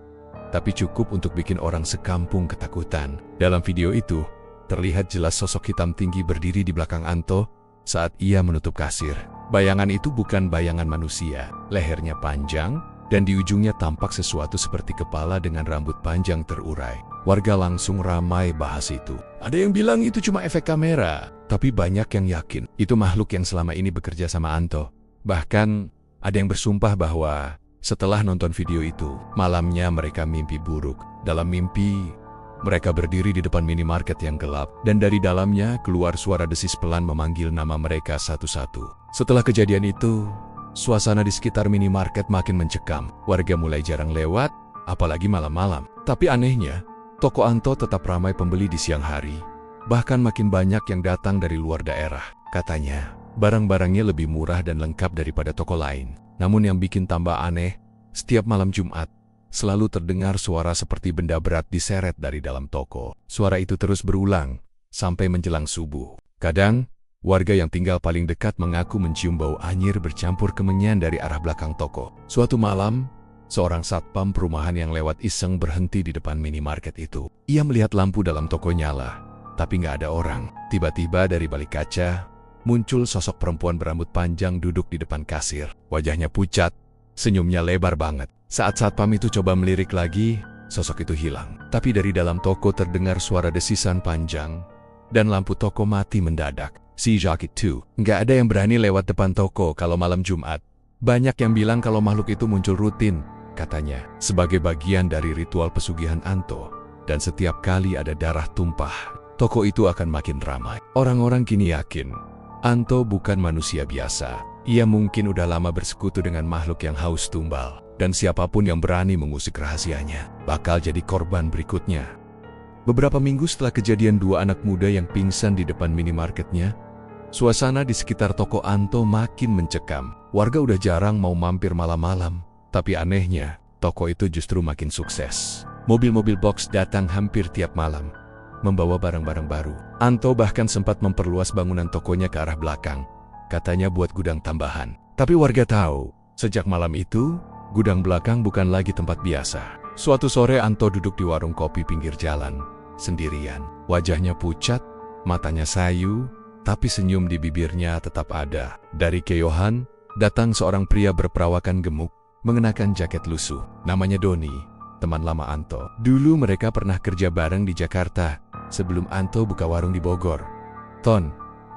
[SPEAKER 1] tapi cukup untuk bikin orang sekampung ketakutan. Dalam video itu, terlihat jelas sosok hitam tinggi berdiri di belakang Anto saat ia menutup kasir. Bayangan itu bukan bayangan manusia. Lehernya panjang, dan di ujungnya tampak sesuatu seperti kepala dengan rambut panjang terurai. Warga langsung ramai bahas itu. Ada yang bilang itu cuma efek kamera, tapi banyak yang yakin itu makhluk yang selama ini bekerja sama Anto. Bahkan, ada yang bersumpah bahwa setelah nonton video itu, malamnya mereka mimpi buruk. Dalam mimpi, mereka berdiri di depan minimarket yang gelap, dan dari dalamnya keluar suara desis pelan memanggil nama mereka satu-satu. Setelah kejadian itu, suasana di sekitar minimarket makin mencekam. Warga mulai jarang lewat, apalagi malam-malam. Tapi anehnya, toko Anto tetap ramai pembeli di siang hari. Bahkan makin banyak yang datang dari luar daerah. Katanya, barang-barangnya lebih murah dan lengkap daripada toko lain. Namun yang bikin tambah aneh, setiap malam Jumat, selalu terdengar suara seperti benda berat diseret dari dalam toko. Suara itu terus berulang, sampai menjelang subuh. Kadang, warga yang tinggal paling dekat mengaku mencium bau anyir bercampur kemenyan dari arah belakang toko. Suatu malam, seorang satpam perumahan yang lewat iseng berhenti di depan minimarket itu. Ia melihat lampu dalam toko nyala, tapi nggak ada orang. Tiba-tiba dari balik kaca, muncul sosok perempuan berambut panjang duduk di depan kasir. Wajahnya pucat, senyumnya lebar banget. Saat satpam itu coba melirik lagi, sosok itu hilang. Tapi dari dalam toko terdengar suara desisan panjang, dan lampu toko mati mendadak. Si Jacques itu, nggak ada yang berani lewat depan toko kalau malam Jumat. Banyak yang bilang kalau makhluk itu muncul rutin, katanya, sebagai bagian dari ritual pesugihan Anto. Dan setiap kali ada darah tumpah, toko itu akan makin ramai. Orang-orang kini yakin, Anto bukan manusia biasa. Ia mungkin udah lama bersekutu dengan makhluk yang haus tumbal. Dan siapapun yang berani mengusik rahasianya, bakal jadi korban berikutnya. Beberapa minggu setelah kejadian dua anak muda yang pingsan di depan minimarketnya, suasana di sekitar toko Anto makin mencekam. Warga udah jarang mau mampir malam-malam. Tapi anehnya, toko itu justru makin sukses. Mobil-mobil box datang hampir tiap malam, membawa barang-barang baru. Anto bahkan sempat memperluas bangunan tokonya ke arah belakang, katanya buat gudang tambahan. Tapi warga tahu, sejak malam itu, gudang belakang bukan lagi tempat biasa. Suatu sore Anto duduk di warung kopi pinggir jalan, sendirian. Wajahnya pucat, matanya sayu, tapi senyum di bibirnya tetap ada. Dari kejauhan, datang seorang pria berperawakan gemuk, mengenakan jaket lusuh. Namanya Doni, teman lama Anto. Dulu mereka pernah kerja bareng di Jakarta, sebelum Anto buka warung di Bogor. "Ton,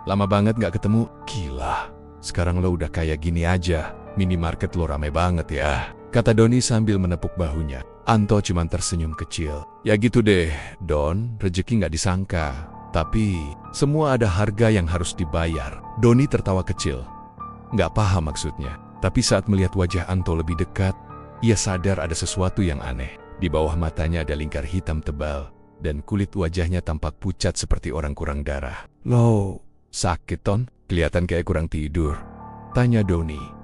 [SPEAKER 1] lama banget gak ketemu." "Gila, sekarang lo udah kayak gini aja. Minimarket lo rame banget ya," kata Doni sambil menepuk bahunya. Anto cuma tersenyum kecil. "Ya gitu deh, Don, rezeki gak disangka. Tapi, semua ada harga yang harus dibayar." Doni tertawa kecil. Gak paham maksudnya. Tapi saat melihat wajah Anto lebih dekat, ia sadar ada sesuatu yang aneh. Di bawah matanya ada lingkar hitam tebal, dan kulit wajahnya tampak pucat seperti orang kurang darah. "Lo, sakit, Ton? Kelihatan kayak kurang tidur," tanya Doni.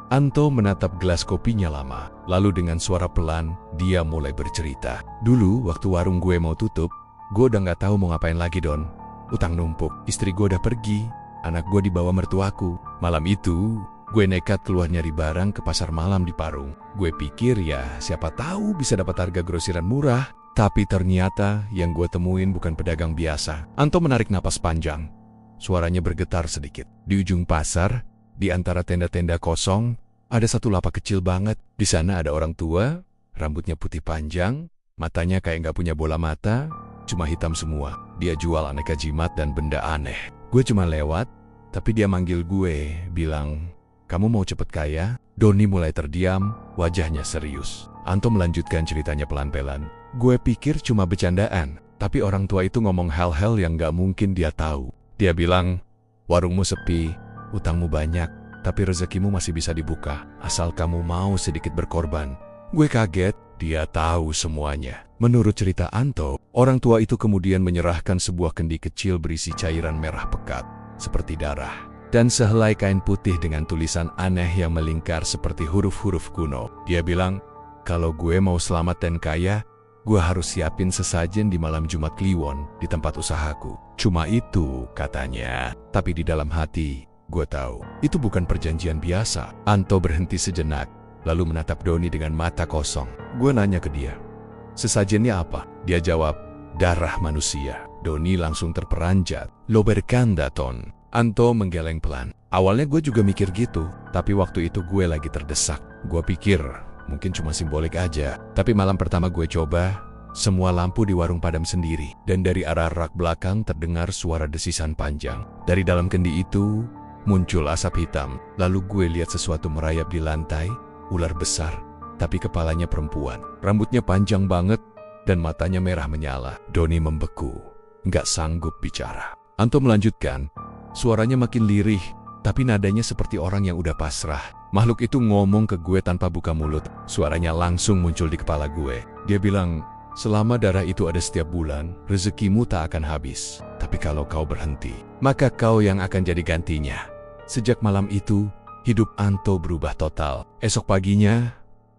[SPEAKER 1] Anto menatap gelas kopinya lama, lalu dengan suara pelan, dia mulai bercerita. "Dulu, waktu warung gue mau tutup, gue udah gak tahu mau ngapain lagi, Don. Utang numpuk, istri gue udah pergi, anak gue dibawa mertuaku. Malam itu, gue nekat keluar nyari barang ke pasar malam di Parung. Gue pikir ya, siapa tahu bisa dapat harga grosiran murah. Tapi ternyata yang gue temuin bukan pedagang biasa." Anto menarik napas panjang. Suaranya bergetar sedikit. Di ujung pasar, di antara tenda-tenda kosong, ada satu lapak kecil banget. Di sana ada orang tua, rambutnya putih panjang, matanya kayak nggak punya bola mata, cuma hitam semua. Dia jual aneka jimat dan benda aneh. Gue cuma lewat, tapi dia manggil gue, bilang, "Kamu mau cepet kaya?" Doni mulai terdiam, wajahnya serius. Anto melanjutkan ceritanya pelan-pelan. "Gue pikir cuma bercandaan, tapi orang tua itu ngomong hal-hal yang nggak mungkin dia tahu. Dia bilang, warungmu sepi, utangmu banyak, tapi rezekimu masih bisa dibuka, asal kamu mau sedikit berkorban." Gue kaget, dia tahu semuanya. Menurut cerita Anto, orang tua itu kemudian menyerahkan sebuah kendi kecil berisi cairan merah pekat, seperti darah, dan sehelai kain putih dengan tulisan aneh yang melingkar seperti huruf-huruf kuno. Dia bilang, "Kalau gue mau selamat dan kaya, gue harus siapin sesajen di malam Jumat Kliwon di tempat usahaku." Cuma itu, katanya. Tapi di dalam hati, gue tahu, itu bukan perjanjian biasa. Anto berhenti sejenak, lalu menatap Doni dengan mata kosong. Gue nanya ke dia, "Sesajennya apa?" Dia jawab, "Darah manusia." Doni langsung terperanjat. "Lo bercanda, Ton." Anto menggeleng pelan. Awalnya gue juga mikir gitu, tapi waktu itu gue lagi terdesak. Gue pikir, mungkin cuma simbolik aja. Tapi malam pertama gue coba, semua lampu di warung padam sendiri. Dan dari arah rak belakang terdengar suara desisan panjang. Dari dalam kendi itu, muncul asap hitam. Lalu gue lihat sesuatu merayap di lantai, ular besar, tapi kepalanya perempuan. Rambutnya panjang banget, dan matanya merah menyala. Doni membeku, nggak sanggup bicara. Anto melanjutkan, suaranya makin lirih, tapi nadanya seperti orang yang udah pasrah. Makhluk itu ngomong ke gue tanpa buka mulut. Suaranya langsung muncul di kepala gue. Dia bilang, "Selama darah itu ada setiap bulan, rezekimu tak akan habis. Tapi kalau kau berhenti, maka kau yang akan jadi gantinya." Sejak malam itu, hidup Anto berubah total. Esok paginya,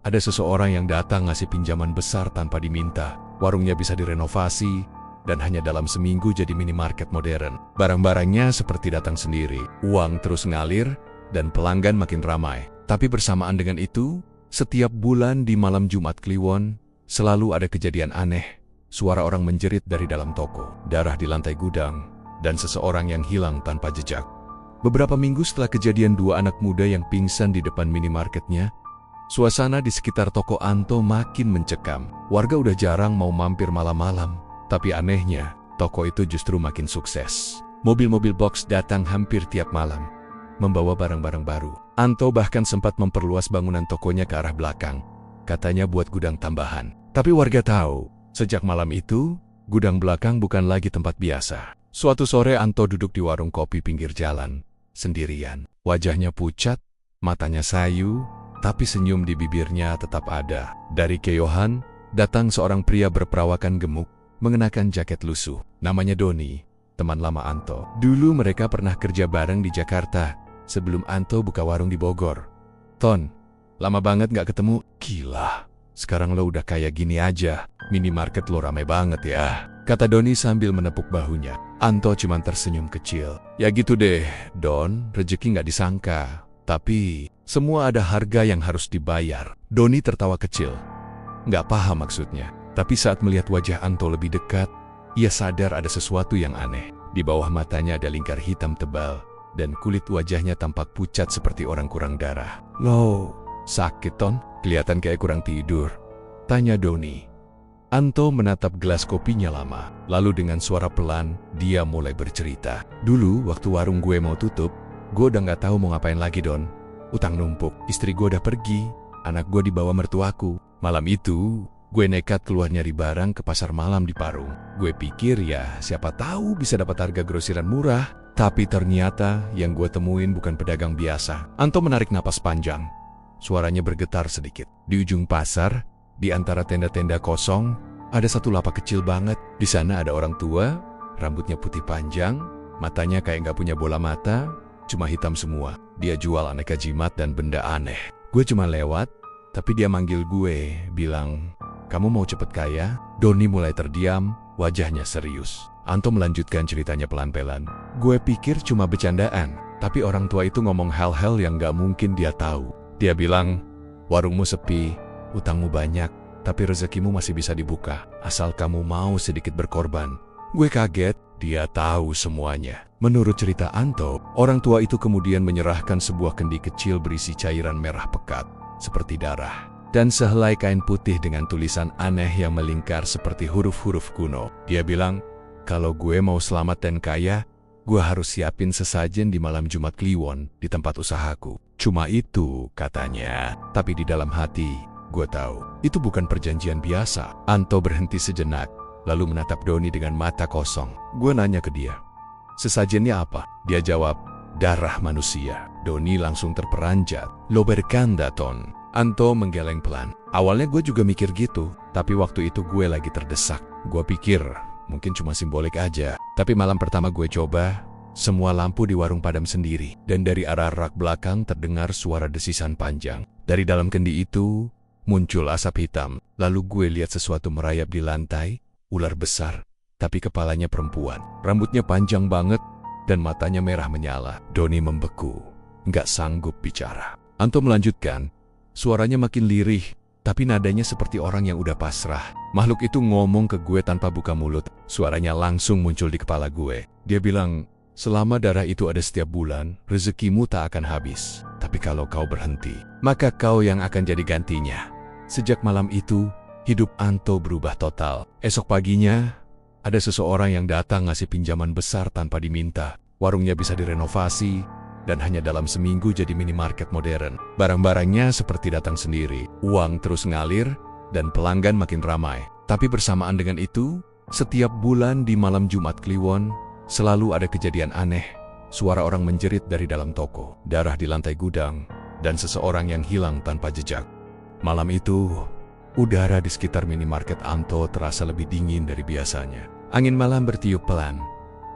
[SPEAKER 1] ada seseorang yang datang ngasih pinjaman besar tanpa diminta. Warungnya bisa direnovasi, dan hanya dalam seminggu jadi minimarket modern. Barang-barangnya seperti datang sendiri. Uang terus ngalir, dan pelanggan makin ramai. Tapi bersamaan dengan itu, setiap bulan di malam Jumat Kliwon, selalu ada kejadian aneh. Suara orang menjerit dari dalam toko, darah di lantai gudang, dan seseorang yang hilang tanpa jejak. Beberapa minggu setelah kejadian dua anak muda yang pingsan di depan minimarketnya, suasana di sekitar toko Anto makin mencekam. Warga udah jarang mau mampir malam-malam. Tapi anehnya, toko itu justru makin sukses. Mobil-mobil box datang hampir tiap malam, membawa barang-barang baru. Anto bahkan sempat memperluas bangunan tokonya ke arah belakang, katanya buat gudang tambahan. Tapi warga tahu, sejak malam itu, gudang belakang bukan lagi tempat biasa. Suatu sore Anto duduk di warung kopi pinggir jalan, sendirian. Wajahnya pucat, matanya sayu, tapi senyum di bibirnya tetap ada. Dari kejauhan, datang seorang pria berperawakan gemuk, mengenakan jaket lusuh. Namanya Doni, teman lama Anto. Dulu mereka pernah kerja bareng di Jakarta, sebelum Anto buka warung di Bogor. "Ton, lama banget gak ketemu." "Gila, sekarang lo udah kayak gini aja. Minimarket lo rame banget ya," kata Doni sambil menepuk bahunya. Anto cuma tersenyum kecil. "Ya gitu deh, Don, rezeki gak disangka. Tapi, semua ada harga yang harus dibayar." Doni tertawa kecil. Gak paham maksudnya. Tapi saat melihat wajah Anto lebih dekat, ia sadar ada sesuatu yang aneh. Di bawah matanya ada lingkar hitam tebal, dan kulit wajahnya tampak pucat seperti orang kurang darah. "Lo, sakit, Ton? Kelihatan kayak kurang tidur," tanya Doni. Anto menatap gelas kopinya lama, lalu dengan suara pelan, dia mulai bercerita. "Dulu, waktu warung gue mau tutup, gue udah gak tahu mau ngapain lagi, Don. Utang numpuk, istri gue udah pergi, anak gue dibawa mertuaku. Malam itu, gue nekat keluar nyari barang ke pasar malam di Parung. Gue pikir ya siapa tahu bisa dapat harga grosiran murah. Tapi ternyata yang gue temuin bukan pedagang biasa." Anto menarik napas panjang. Suaranya bergetar sedikit. Di ujung pasar, di antara tenda-tenda kosong, ada satu lapak kecil banget. Di sana ada orang tua, rambutnya putih panjang, matanya kayak gak punya bola mata, cuma hitam semua. Dia jual aneka jimat dan benda aneh. Gue cuma lewat, tapi dia manggil gue, bilang, "Kamu mau cepet kaya?" Doni mulai terdiam, wajahnya serius. Anto melanjutkan ceritanya pelan-pelan. "Gue pikir cuma bercandaan, tapi orang tua itu ngomong hal-hal yang gak mungkin dia tahu. Dia bilang, warungmu sepi, utangmu banyak, tapi rezekimu masih bisa dibuka, asal kamu mau sedikit berkorban." Gue kaget, dia tahu semuanya. Menurut cerita Anto, orang tua itu kemudian menyerahkan sebuah kendi kecil berisi cairan merah pekat, seperti darah, dan sehelai kain putih dengan tulisan aneh yang melingkar seperti huruf-huruf kuno. Dia bilang, "Kalau gue mau selamat dan kaya, gue harus siapin sesajen di malam Jumat Kliwon di tempat usahaku." Cuma itu, katanya. Tapi di dalam hati, gue tahu, itu bukan perjanjian biasa. Anto berhenti sejenak, lalu menatap Doni dengan mata kosong. Gue nanya ke dia, "Sesajennya apa?" Dia jawab, "Darah manusia." Doni langsung terperanjat. "Lo bercanda, Ton." Anto menggeleng pelan. "Awalnya gue juga mikir gitu, tapi waktu itu gue lagi terdesak. Gue pikir mungkin cuma simbolik aja. Tapi malam pertama gue coba, semua lampu di warung padam sendiri. Dan dari arah rak belakang terdengar suara desisan panjang. Dari dalam kendi itu muncul asap hitam. Lalu gue lihat sesuatu merayap di lantai, ular besar, tapi kepalanya perempuan. Rambutnya panjang banget dan matanya merah menyala." Doni membeku, nggak sanggup bicara. Anto melanjutkan, suaranya makin lirih, tapi nadanya seperti orang yang udah pasrah. Makhluk itu ngomong ke gue tanpa buka mulut. Suaranya langsung muncul di kepala gue. Dia bilang, "Selama darah itu ada setiap bulan, rezekimu tak akan habis. Tapi kalau kau berhenti, maka kau yang akan jadi gantinya." Sejak malam itu, hidup Anto berubah total. Esok paginya, ada seseorang yang datang ngasih pinjaman besar tanpa diminta. Warungnya bisa direnovasi, dan hanya dalam seminggu jadi minimarket modern. Barang-barangnya seperti datang sendiri. Uang terus ngalir, dan pelanggan makin ramai. Tapi bersamaan dengan itu, setiap bulan di malam Jumat Kliwon, selalu ada kejadian aneh. Suara orang menjerit dari dalam toko, darah di lantai gudang, dan seseorang yang hilang tanpa jejak. Malam itu, udara di sekitar minimarket Anto terasa lebih dingin dari biasanya. Angin malam bertiup pelan,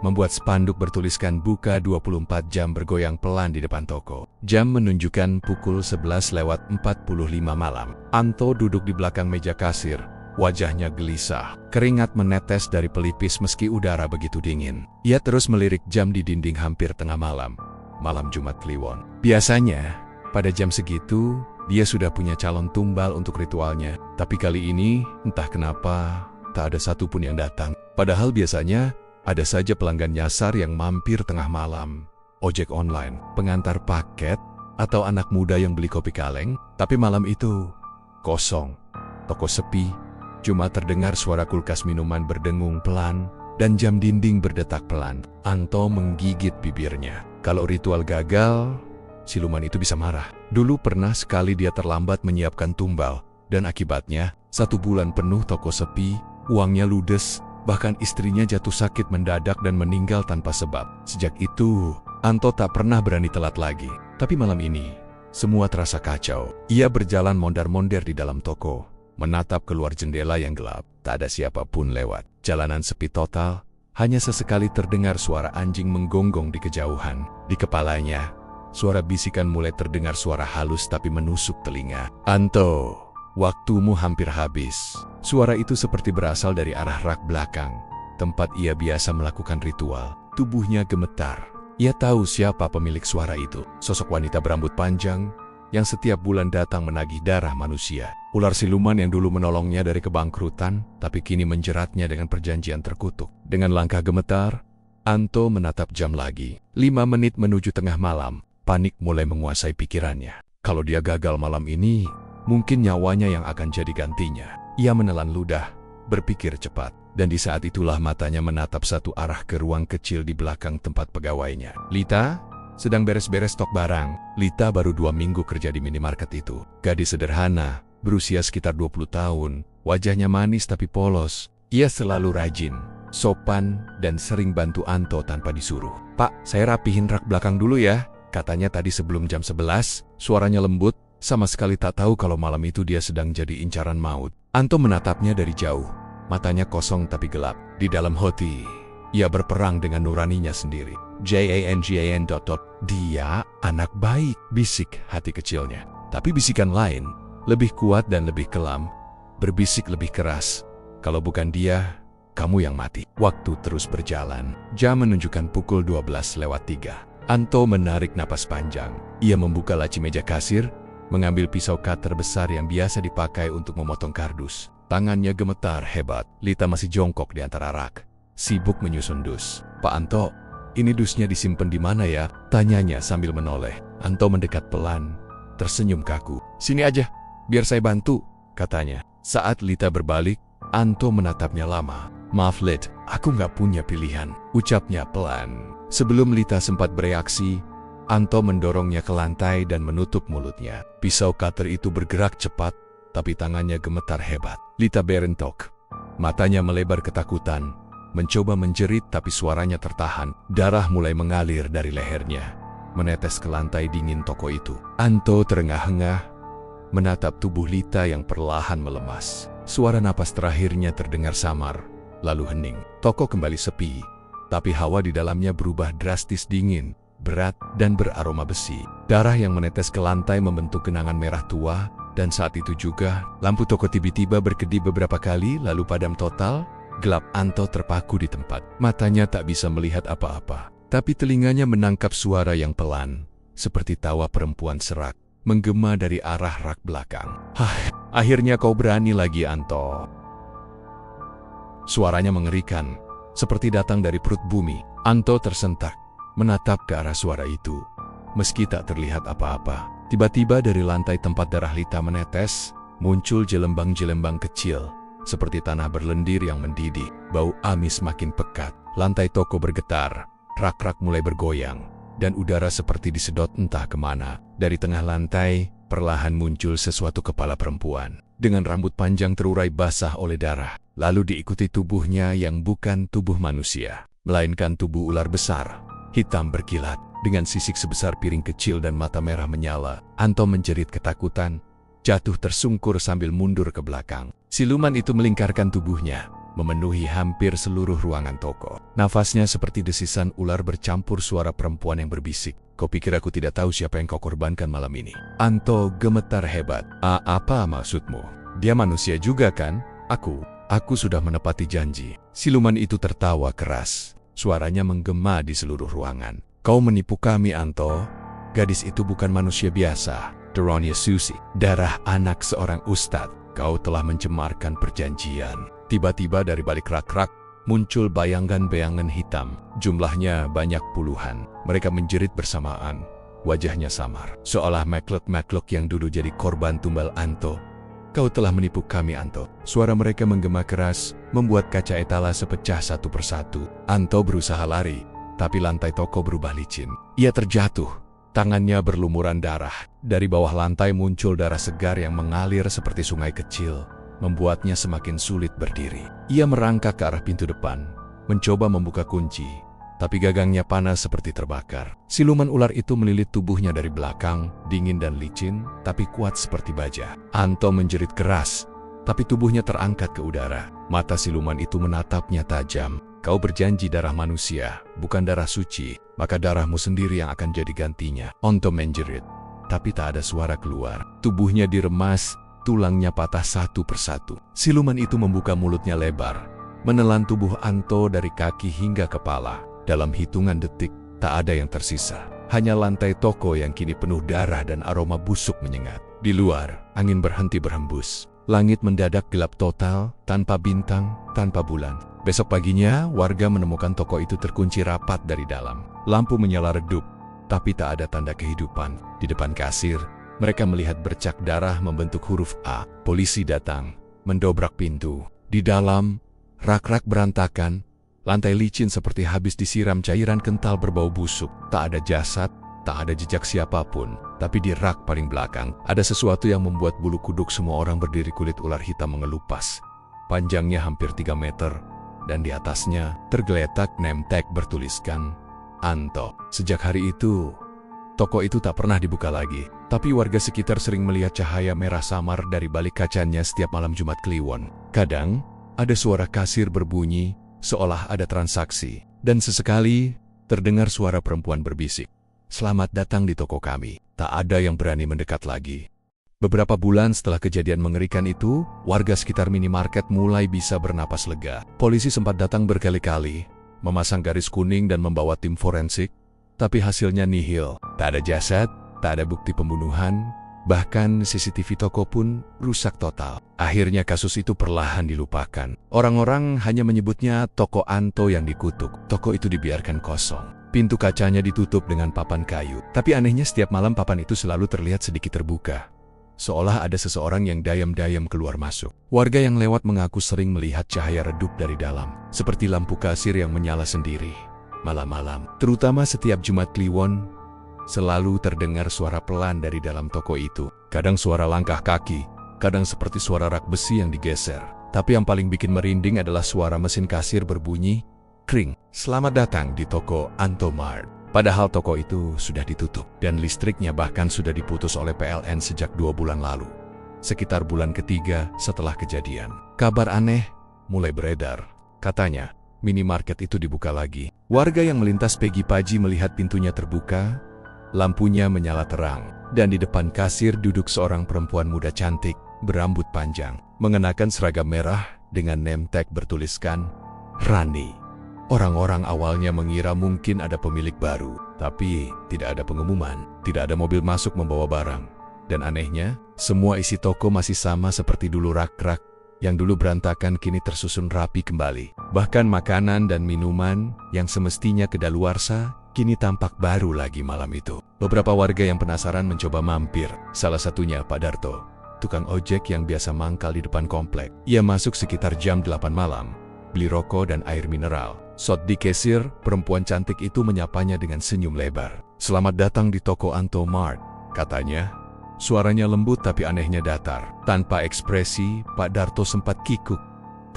[SPEAKER 1] membuat spanduk bertuliskan buka 24 jam bergoyang pelan di depan toko. Jam menunjukkan pukul 11:45 malam. Anto duduk di belakang meja kasir, wajahnya gelisah. Keringat menetes dari pelipis meski udara begitu dingin. Ia terus melirik jam di dinding hampir tengah malam, malam Jumat Kliwon. Biasanya, pada jam segitu, dia sudah punya calon tumbal untuk ritualnya. Tapi kali ini, entah kenapa, tak ada satupun yang datang. Padahal biasanya, ada saja pelanggan nyasar yang mampir tengah malam, ojek online, pengantar paket, atau anak muda yang beli kopi kaleng. Tapi malam itu, kosong. Toko sepi, cuma terdengar suara kulkas minuman berdengung pelan, dan jam dinding berdetak pelan. Anto menggigit bibirnya. Kalau ritual gagal, siluman itu bisa marah. Dulu pernah sekali dia terlambat menyiapkan tumbal, dan akibatnya 1 bulan penuh toko sepi, uangnya ludes, bahkan istrinya jatuh sakit mendadak dan meninggal tanpa sebab. Sejak itu, Anto tak pernah berani telat lagi. Tapi malam ini, semua terasa kacau. Ia berjalan mondar-mondir di dalam toko, menatap keluar jendela yang gelap. Tak ada siapapun lewat. Jalanan sepi total, hanya sesekali terdengar suara anjing menggonggong di kejauhan. Di kepalanya, suara bisikan mulai terdengar, suara halus tapi menusuk telinga. Anto, waktumu hampir habis. Suara itu seperti berasal dari arah rak belakang, tempat ia biasa melakukan ritual. Tubuhnya gemetar. Ia tahu siapa pemilik suara itu. Sosok wanita berambut panjang yang setiap bulan datang menagih darah manusia. Ular siluman yang dulu menolongnya dari kebangkrutan, tapi kini menjeratnya dengan perjanjian terkutuk. Dengan langkah gemetar, Anto menatap jam lagi. 5 menit menuju tengah malam. Panik mulai menguasai pikirannya. Kalau dia gagal malam ini, mungkin nyawanya yang akan jadi gantinya. Ia menelan ludah, berpikir cepat. Dan di saat itulah matanya menatap satu arah ke ruang kecil di belakang tempat pegawainya. Lita sedang beres-beres stok barang. Lita baru 2 minggu kerja di minimarket itu. Gadis sederhana, berusia sekitar 20 tahun. Wajahnya manis tapi polos. Ia selalu rajin, sopan, dan sering bantu Anto tanpa disuruh. "Pak, saya rapihin rak belakang dulu ya," katanya tadi sebelum jam 11. Suaranya lembut, sama sekali tak tahu kalau malam itu dia sedang jadi incaran maut. Anto menatapnya dari jauh. Matanya kosong tapi gelap. Di dalam hati, ia berperang dengan nuraninya sendiri. Jan. Dia anak baik, bisik hati kecilnya. Tapi bisikan lain, lebih kuat dan lebih kelam, berbisik lebih keras. Kalau bukan dia, kamu yang mati. Waktu terus berjalan. Jam menunjukkan pukul 12:03. Anto menarik napas panjang. Ia membuka laci meja kasir, mengambil pisau cutter besar yang biasa dipakai untuk memotong kardus. Tangannya gemetar hebat. Lita masih jongkok di antara rak, sibuk menyusun dus. "Pak Anto, ini dusnya disimpan di mana ya?" tanyanya sambil menoleh. Anto mendekat pelan, tersenyum kaku. "Sini aja, biar saya bantu," katanya. Saat Lita berbalik, Anto menatapnya lama. "Maaf Lit, aku nggak punya pilihan," ucapnya pelan. Sebelum Lita sempat bereaksi, Anto mendorongnya ke lantai dan menutup mulutnya. Pisau cutter itu bergerak cepat, tapi tangannya gemetar hebat. Lita berentok. Matanya melebar ketakutan, mencoba menjerit tapi suaranya tertahan. Darah mulai mengalir dari lehernya, menetes ke lantai dingin toko itu. Anto terengah-engah, menatap tubuh Lita yang perlahan melemas. Suara napas terakhirnya terdengar samar, lalu hening. Toko kembali sepi, tapi hawa di dalamnya berubah drastis dingin, berat, dan beraroma besi. Darah yang menetes ke lantai membentuk genangan merah tua. Dan saat itu juga, lampu toko tiba-tiba berkedip beberapa kali lalu padam total. Gelap. Anto terpaku di tempat. Matanya tak bisa melihat apa-apa. Tapi telinganya menangkap suara yang pelan, seperti tawa perempuan serak, menggema dari arah rak belakang. Akhirnya kau berani lagi Anto." Suaranya mengerikan, seperti datang dari perut bumi. Anto tersentak, menatap ke arah suara itu. Meski tak terlihat apa-apa, tiba-tiba dari lantai tempat darah Lita menetes, muncul jelembang-jelembang kecil, seperti tanah berlendir yang mendidih. Bau amis makin pekat, lantai toko bergetar, rak-rak mulai bergoyang, dan udara seperti disedot entah kemana. Dari tengah lantai, perlahan muncul sesuatu kepala perempuan, dengan rambut panjang terurai basah oleh darah, lalu diikuti tubuhnya yang bukan tubuh manusia, melainkan tubuh ular besar, hitam berkilat, dengan sisik sebesar piring kecil dan mata merah menyala. Anto menjerit ketakutan, jatuh tersungkur sambil mundur ke belakang. Siluman itu melingkarkan tubuhnya, memenuhi hampir seluruh ruangan toko. Nafasnya seperti desisan ular bercampur suara perempuan yang berbisik. "Kau pikir aku tidak tahu siapa yang kau korbankan malam ini?" Anto gemetar hebat. Apa maksudmu? Dia manusia juga kan? Aku sudah menepati janji." Siluman itu tertawa keras. Suaranya menggema di seluruh ruangan. "Kau menipu kami, Anto. Gadis itu bukan manusia biasa. Deronia Susi, darah anak seorang ustadz. Kau telah mencemarkan perjanjian." Tiba-tiba dari balik rak-rak muncul bayangan-bayangan hitam. Jumlahnya banyak puluhan. Mereka menjerit bersamaan. Wajahnya samar, seolah makhluk-makhluk yang dulu jadi korban tumbal Anto Kau telah menipu kami, Anto. Suara mereka menggema keras, membuat kaca etalase pecah satu persatu. Anto berusaha lari, tapi lantai toko berubah licin. Ia terjatuh, tangannya berlumuran darah. Dari bawah lantai muncul darah segar yang mengalir seperti sungai kecil, membuatnya semakin sulit berdiri. Ia merangkak ke arah pintu depan, mencoba membuka kunci, tapi gagangnya panas seperti terbakar. Siluman ular itu melilit tubuhnya dari belakang, dingin dan licin, tapi kuat seperti baja. Anto menjerit keras, tapi tubuhnya terangkat ke udara. Mata siluman itu menatapnya tajam. Kau berjanji darah manusia, bukan darah suci, maka darahmu sendiri yang akan jadi gantinya. Anto menjerit, tapi tak ada suara keluar. Tubuhnya diremas, tulangnya patah satu persatu. Siluman itu membuka mulutnya lebar, menelan tubuh Anto dari kaki hingga kepala. Dalam hitungan detik, tak ada yang tersisa. Hanya lantai toko yang kini penuh darah dan aroma busuk menyengat. Di luar, angin berhenti berhembus. Langit mendadak gelap total, tanpa bintang, tanpa bulan. Besok paginya, warga menemukan toko itu terkunci rapat dari dalam. Lampu menyala redup, tapi tak ada tanda kehidupan. Di depan kasir, mereka melihat bercak darah membentuk huruf A. Polisi datang, mendobrak pintu. Di dalam, rak-rak berantakan, lantai licin seperti habis disiram cairan kental berbau busuk. Tak ada jasad, tak ada jejak siapapun. Tapi di rak paling belakang, ada sesuatu yang membuat bulu kuduk semua orang berdiri. Kulit ular hitam mengelupas. Panjangnya hampir 3 meter, dan di atasnya tergeletak name tag bertuliskan Anto. Sejak hari itu, toko itu tak pernah dibuka lagi. Tapi warga sekitar sering melihat cahaya merah samar dari balik kacanya setiap malam Jumat Kliwon. Kadang, ada suara kasir berbunyi, seolah ada transaksi. Dan sesekali, terdengar suara perempuan berbisik, "Selamat datang di toko kami." Tak ada yang berani mendekat lagi. Beberapa bulan setelah kejadian mengerikan itu, warga sekitar minimarket mulai bisa bernapas lega. Polisi sempat datang berkali-kali, memasang garis kuning dan membawa tim forensik, tapi hasilnya nihil. Tak ada jasad, tak ada bukti pembunuhan, bahkan CCTV toko pun rusak total. Akhirnya kasus itu perlahan dilupakan. Orang-orang hanya menyebutnya toko Anto yang dikutuk. Toko itu dibiarkan kosong. Pintu kacanya ditutup dengan papan kayu. Tapi anehnya setiap malam papan itu selalu terlihat sedikit terbuka, seolah ada seseorang yang diam-diam keluar masuk. Warga yang lewat mengaku sering melihat cahaya redup dari dalam, seperti lampu kasir yang menyala sendiri. Malam-malam, terutama setiap Jumat Kliwon, selalu terdengar suara pelan dari dalam toko itu. Kadang suara langkah kaki, kadang seperti suara rak besi yang digeser. Tapi yang paling bikin merinding adalah suara mesin kasir berbunyi, kring. Selamat datang di toko Anto Mart. Padahal toko itu sudah ditutup, dan listriknya bahkan sudah diputus oleh PLN sejak 2 bulan lalu. Sekitar bulan ketiga setelah kejadian, kabar aneh mulai beredar. Katanya, minimarket itu dibuka lagi. Warga yang melintas pagi-pagi melihat pintunya terbuka, lampunya menyala terang, dan di depan kasir duduk seorang perempuan muda cantik, berambut panjang, mengenakan seragam merah dengan name tag bertuliskan Rani. Orang-orang awalnya mengira mungkin ada pemilik baru, tapi tidak ada pengumuman, tidak ada mobil masuk membawa barang. Dan anehnya, semua isi toko masih sama seperti dulu. Rak-rak yang dulu berantakan kini tersusun rapi kembali. Bahkan makanan dan minuman yang semestinya kedaluarsa kini tampak baru lagi malam itu. Beberapa warga yang penasaran mencoba mampir, salah satunya Pak Darto, tukang ojek yang biasa mangkal di depan komplek. Ia masuk sekitar jam 8 malam, beli rokok dan air mineral. Saat di kasir, perempuan cantik itu menyapanya dengan senyum lebar. "Selamat datang di toko Anto Mart," katanya. Suaranya lembut tapi anehnya datar. Tanpa ekspresi, Pak Darto sempat kikuk,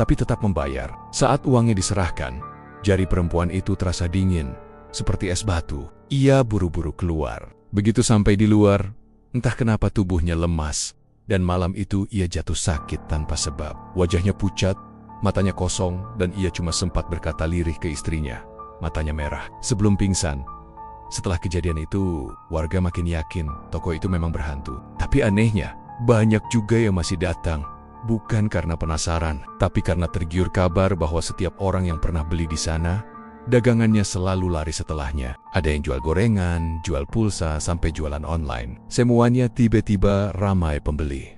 [SPEAKER 1] tapi tetap membayar. Saat uangnya diserahkan, jari perempuan itu terasa dingin, seperti es batu. Ia buru-buru keluar. Begitu sampai di luar, entah kenapa tubuhnya lemas, dan malam itu ia jatuh sakit tanpa sebab. Wajahnya pucat, matanya kosong, dan ia cuma sempat berkata lirih ke istrinya, matanya merah, sebelum pingsan. Setelah kejadian itu, warga makin yakin toko itu memang berhantu. Tapi anehnya, banyak juga yang masih datang, bukan karena penasaran, tapi karena tergiur kabar bahwa setiap orang yang pernah beli di sana, dagangannya selalu lari setelahnya. Ada yang jual gorengan, jual pulsa, sampai jualan online. Semuanya tiba-tiba ramai pembeli.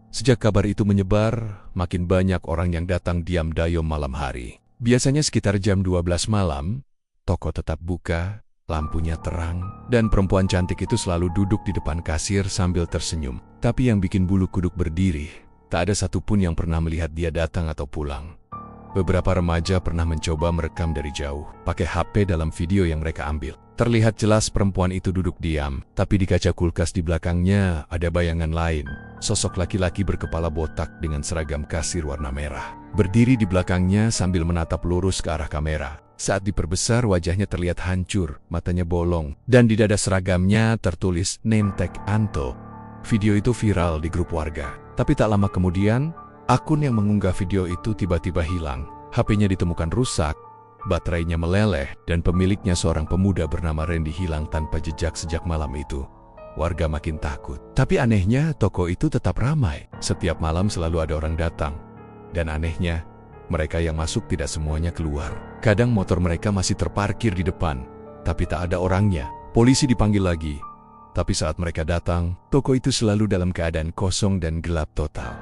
[SPEAKER 1] Sejak kabar itu menyebar, makin banyak orang yang datang diam-diam malam hari. Biasanya sekitar jam 12 malam, toko tetap buka, lampunya terang, dan perempuan cantik itu selalu duduk di depan kasir sambil tersenyum. Tapi yang bikin bulu kuduk berdiri Tak ada satupun yang pernah melihat dia datang atau pulang. Beberapa remaja pernah mencoba merekam dari jauh, pakai HP dalam video yang mereka ambil. Terlihat jelas perempuan itu duduk diam, tapi di kaca kulkas di belakangnya ada bayangan lain. Sosok laki-laki berkepala botak dengan seragam kasir warna merah. Berdiri di belakangnya sambil menatap lurus ke arah kamera. Saat diperbesar wajahnya terlihat hancur, matanya bolong, dan di dada seragamnya tertulis name tag Anto. Video itu viral di grup warga. Tapi tak lama kemudian, akun yang mengunggah video itu tiba-tiba hilang. HP-nya ditemukan rusak, baterainya meleleh, dan pemiliknya seorang pemuda bernama Randy hilang tanpa jejak sejak malam itu. Warga makin takut. Tapi anehnya, toko itu tetap ramai. Setiap malam selalu ada orang datang. Dan anehnya, mereka yang masuk tidak semuanya keluar. Kadang motor mereka masih terparkir di depan, tapi tak ada orangnya. Polisi dipanggil lagi. Tapi saat mereka datang, toko itu selalu dalam keadaan kosong dan gelap total.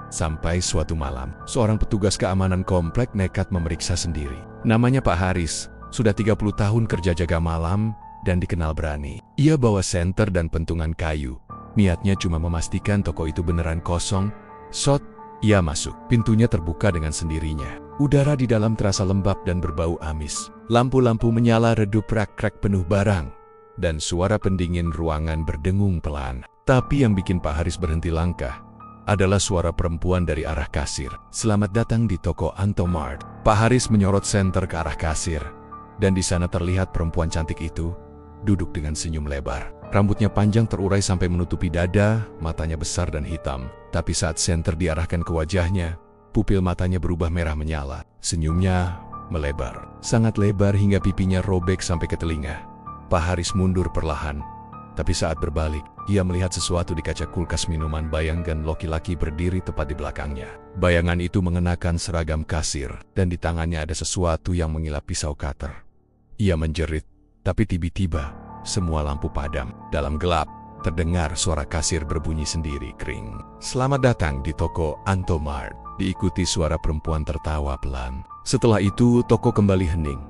[SPEAKER 1] Sampai suatu malam, seorang petugas keamanan komplek nekat memeriksa sendiri. Namanya Pak Haris, sudah 30 tahun kerja jaga malam dan dikenal berani. Ia bawa senter dan pentungan kayu. Niatnya cuma memastikan toko itu beneran kosong. Ia masuk. Pintunya terbuka dengan sendirinya. Udara di dalam terasa lembab dan berbau amis. Lampu-lampu menyala redup rak-rak penuh barang. Dan suara pendingin ruangan berdengung pelan. Tapi yang bikin Pak Haris berhenti langkah adalah suara perempuan dari arah kasir. "Selamat datang di toko Anto Mart." Pak Haris menyorot senter ke arah kasir. Dan di sana terlihat perempuan cantik itu duduk dengan senyum lebar. Rambutnya panjang terurai sampai menutupi dada, matanya besar dan hitam. Tapi saat senter diarahkan ke wajahnya, pupil matanya berubah merah menyala. Senyumnya melebar, sangat lebar hingga pipinya robek sampai ke telinga. Pak Haris mundur perlahan. Tapi saat berbalik, ia melihat sesuatu di kaca kulkas minuman. Bayangan laki-laki berdiri tepat di belakangnya. Bayangan itu mengenakan seragam kasir, dan di tangannya ada sesuatu yang mengilap pisau cutter. Ia menjerit, tapi tiba-tiba semua lampu padam. Dalam gelap, terdengar suara kasir berbunyi sendiri kering. "Selamat datang di toko Anto Mart." Diikuti suara perempuan tertawa pelan. Setelah itu, toko kembali hening.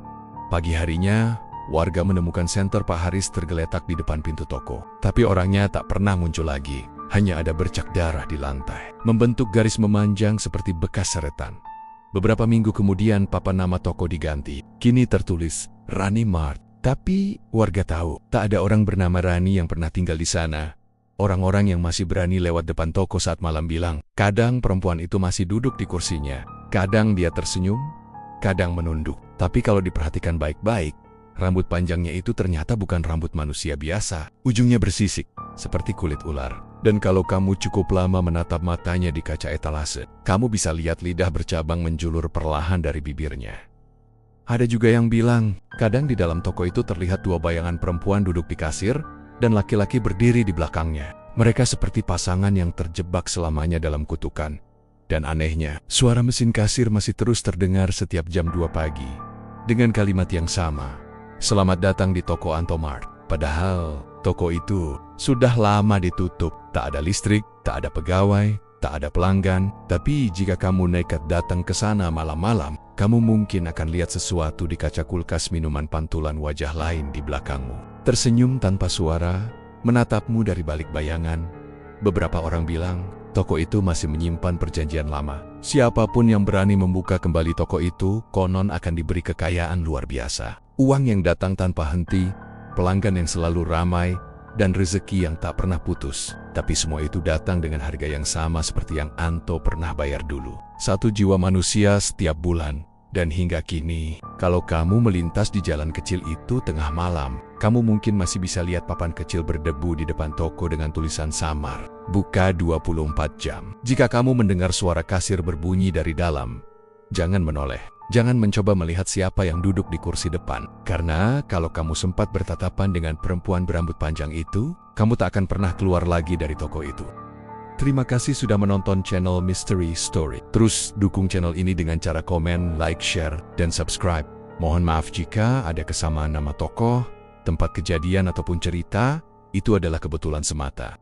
[SPEAKER 1] Pagi harinya, warga menemukan senter Pak Haris tergeletak di depan pintu toko. Tapi orangnya tak pernah muncul lagi. Hanya ada bercak darah di lantai, membentuk garis memanjang seperti bekas seretan. Beberapa minggu kemudian, papan nama toko diganti. Kini tertulis Rani Mart. Tapi warga tahu, tak ada orang bernama Rani yang pernah tinggal di sana. Orang-orang yang masih berani lewat depan toko saat malam bilang, kadang perempuan itu masih duduk di kursinya. Kadang dia tersenyum, kadang menunduk. Tapi kalau diperhatikan baik-baik, rambut panjangnya itu ternyata bukan rambut manusia biasa. Ujungnya bersisik, seperti kulit ular. Dan kalau kamu cukup lama menatap matanya di kaca etalase, kamu bisa lihat lidah bercabang menjulur perlahan dari bibirnya. Ada juga yang bilang, kadang di dalam toko itu terlihat dua bayangan perempuan duduk di kasir, dan laki-laki berdiri di belakangnya. Mereka seperti pasangan yang terjebak selamanya dalam kutukan. Dan anehnya, suara mesin kasir masih terus terdengar setiap jam 2 pagi. Dengan kalimat yang sama, "Selamat datang di toko Anto Mart." Padahal, toko itu sudah lama ditutup. Tak ada listrik, tak ada pegawai, tak ada pelanggan. Tapi jika kamu nekat datang ke sana malam-malam, kamu mungkin akan lihat sesuatu di kaca kulkas minuman pantulan wajah lain di belakangmu. Tersenyum tanpa suara, menatapmu dari balik bayangan. Beberapa orang bilang, toko itu masih menyimpan perjanjian lama. Siapapun yang berani membuka kembali toko itu, konon akan diberi kekayaan luar biasa. Uang yang datang tanpa henti, pelanggan yang selalu ramai, dan rezeki yang tak pernah putus. Tapi semua itu datang dengan harga yang sama seperti yang Anto pernah bayar dulu. 1 jiwa manusia setiap bulan. Dan hingga kini, kalau kamu melintas di jalan kecil itu tengah malam, kamu mungkin masih bisa lihat papan kecil berdebu di depan toko dengan tulisan samar, "Buka 24 jam." Jika kamu mendengar suara kasir berbunyi dari dalam, jangan menoleh. Jangan mencoba melihat siapa yang duduk di kursi depan. Karena kalau kamu sempat bertatapan dengan perempuan berambut panjang itu, kamu tak akan pernah keluar lagi dari toko itu. Terima kasih sudah menonton channel Mystery Story. Terus dukung channel ini dengan cara komen, like, share, dan subscribe. Mohon maaf jika ada kesamaan nama tokoh, tempat kejadian ataupun cerita, itu adalah kebetulan semata.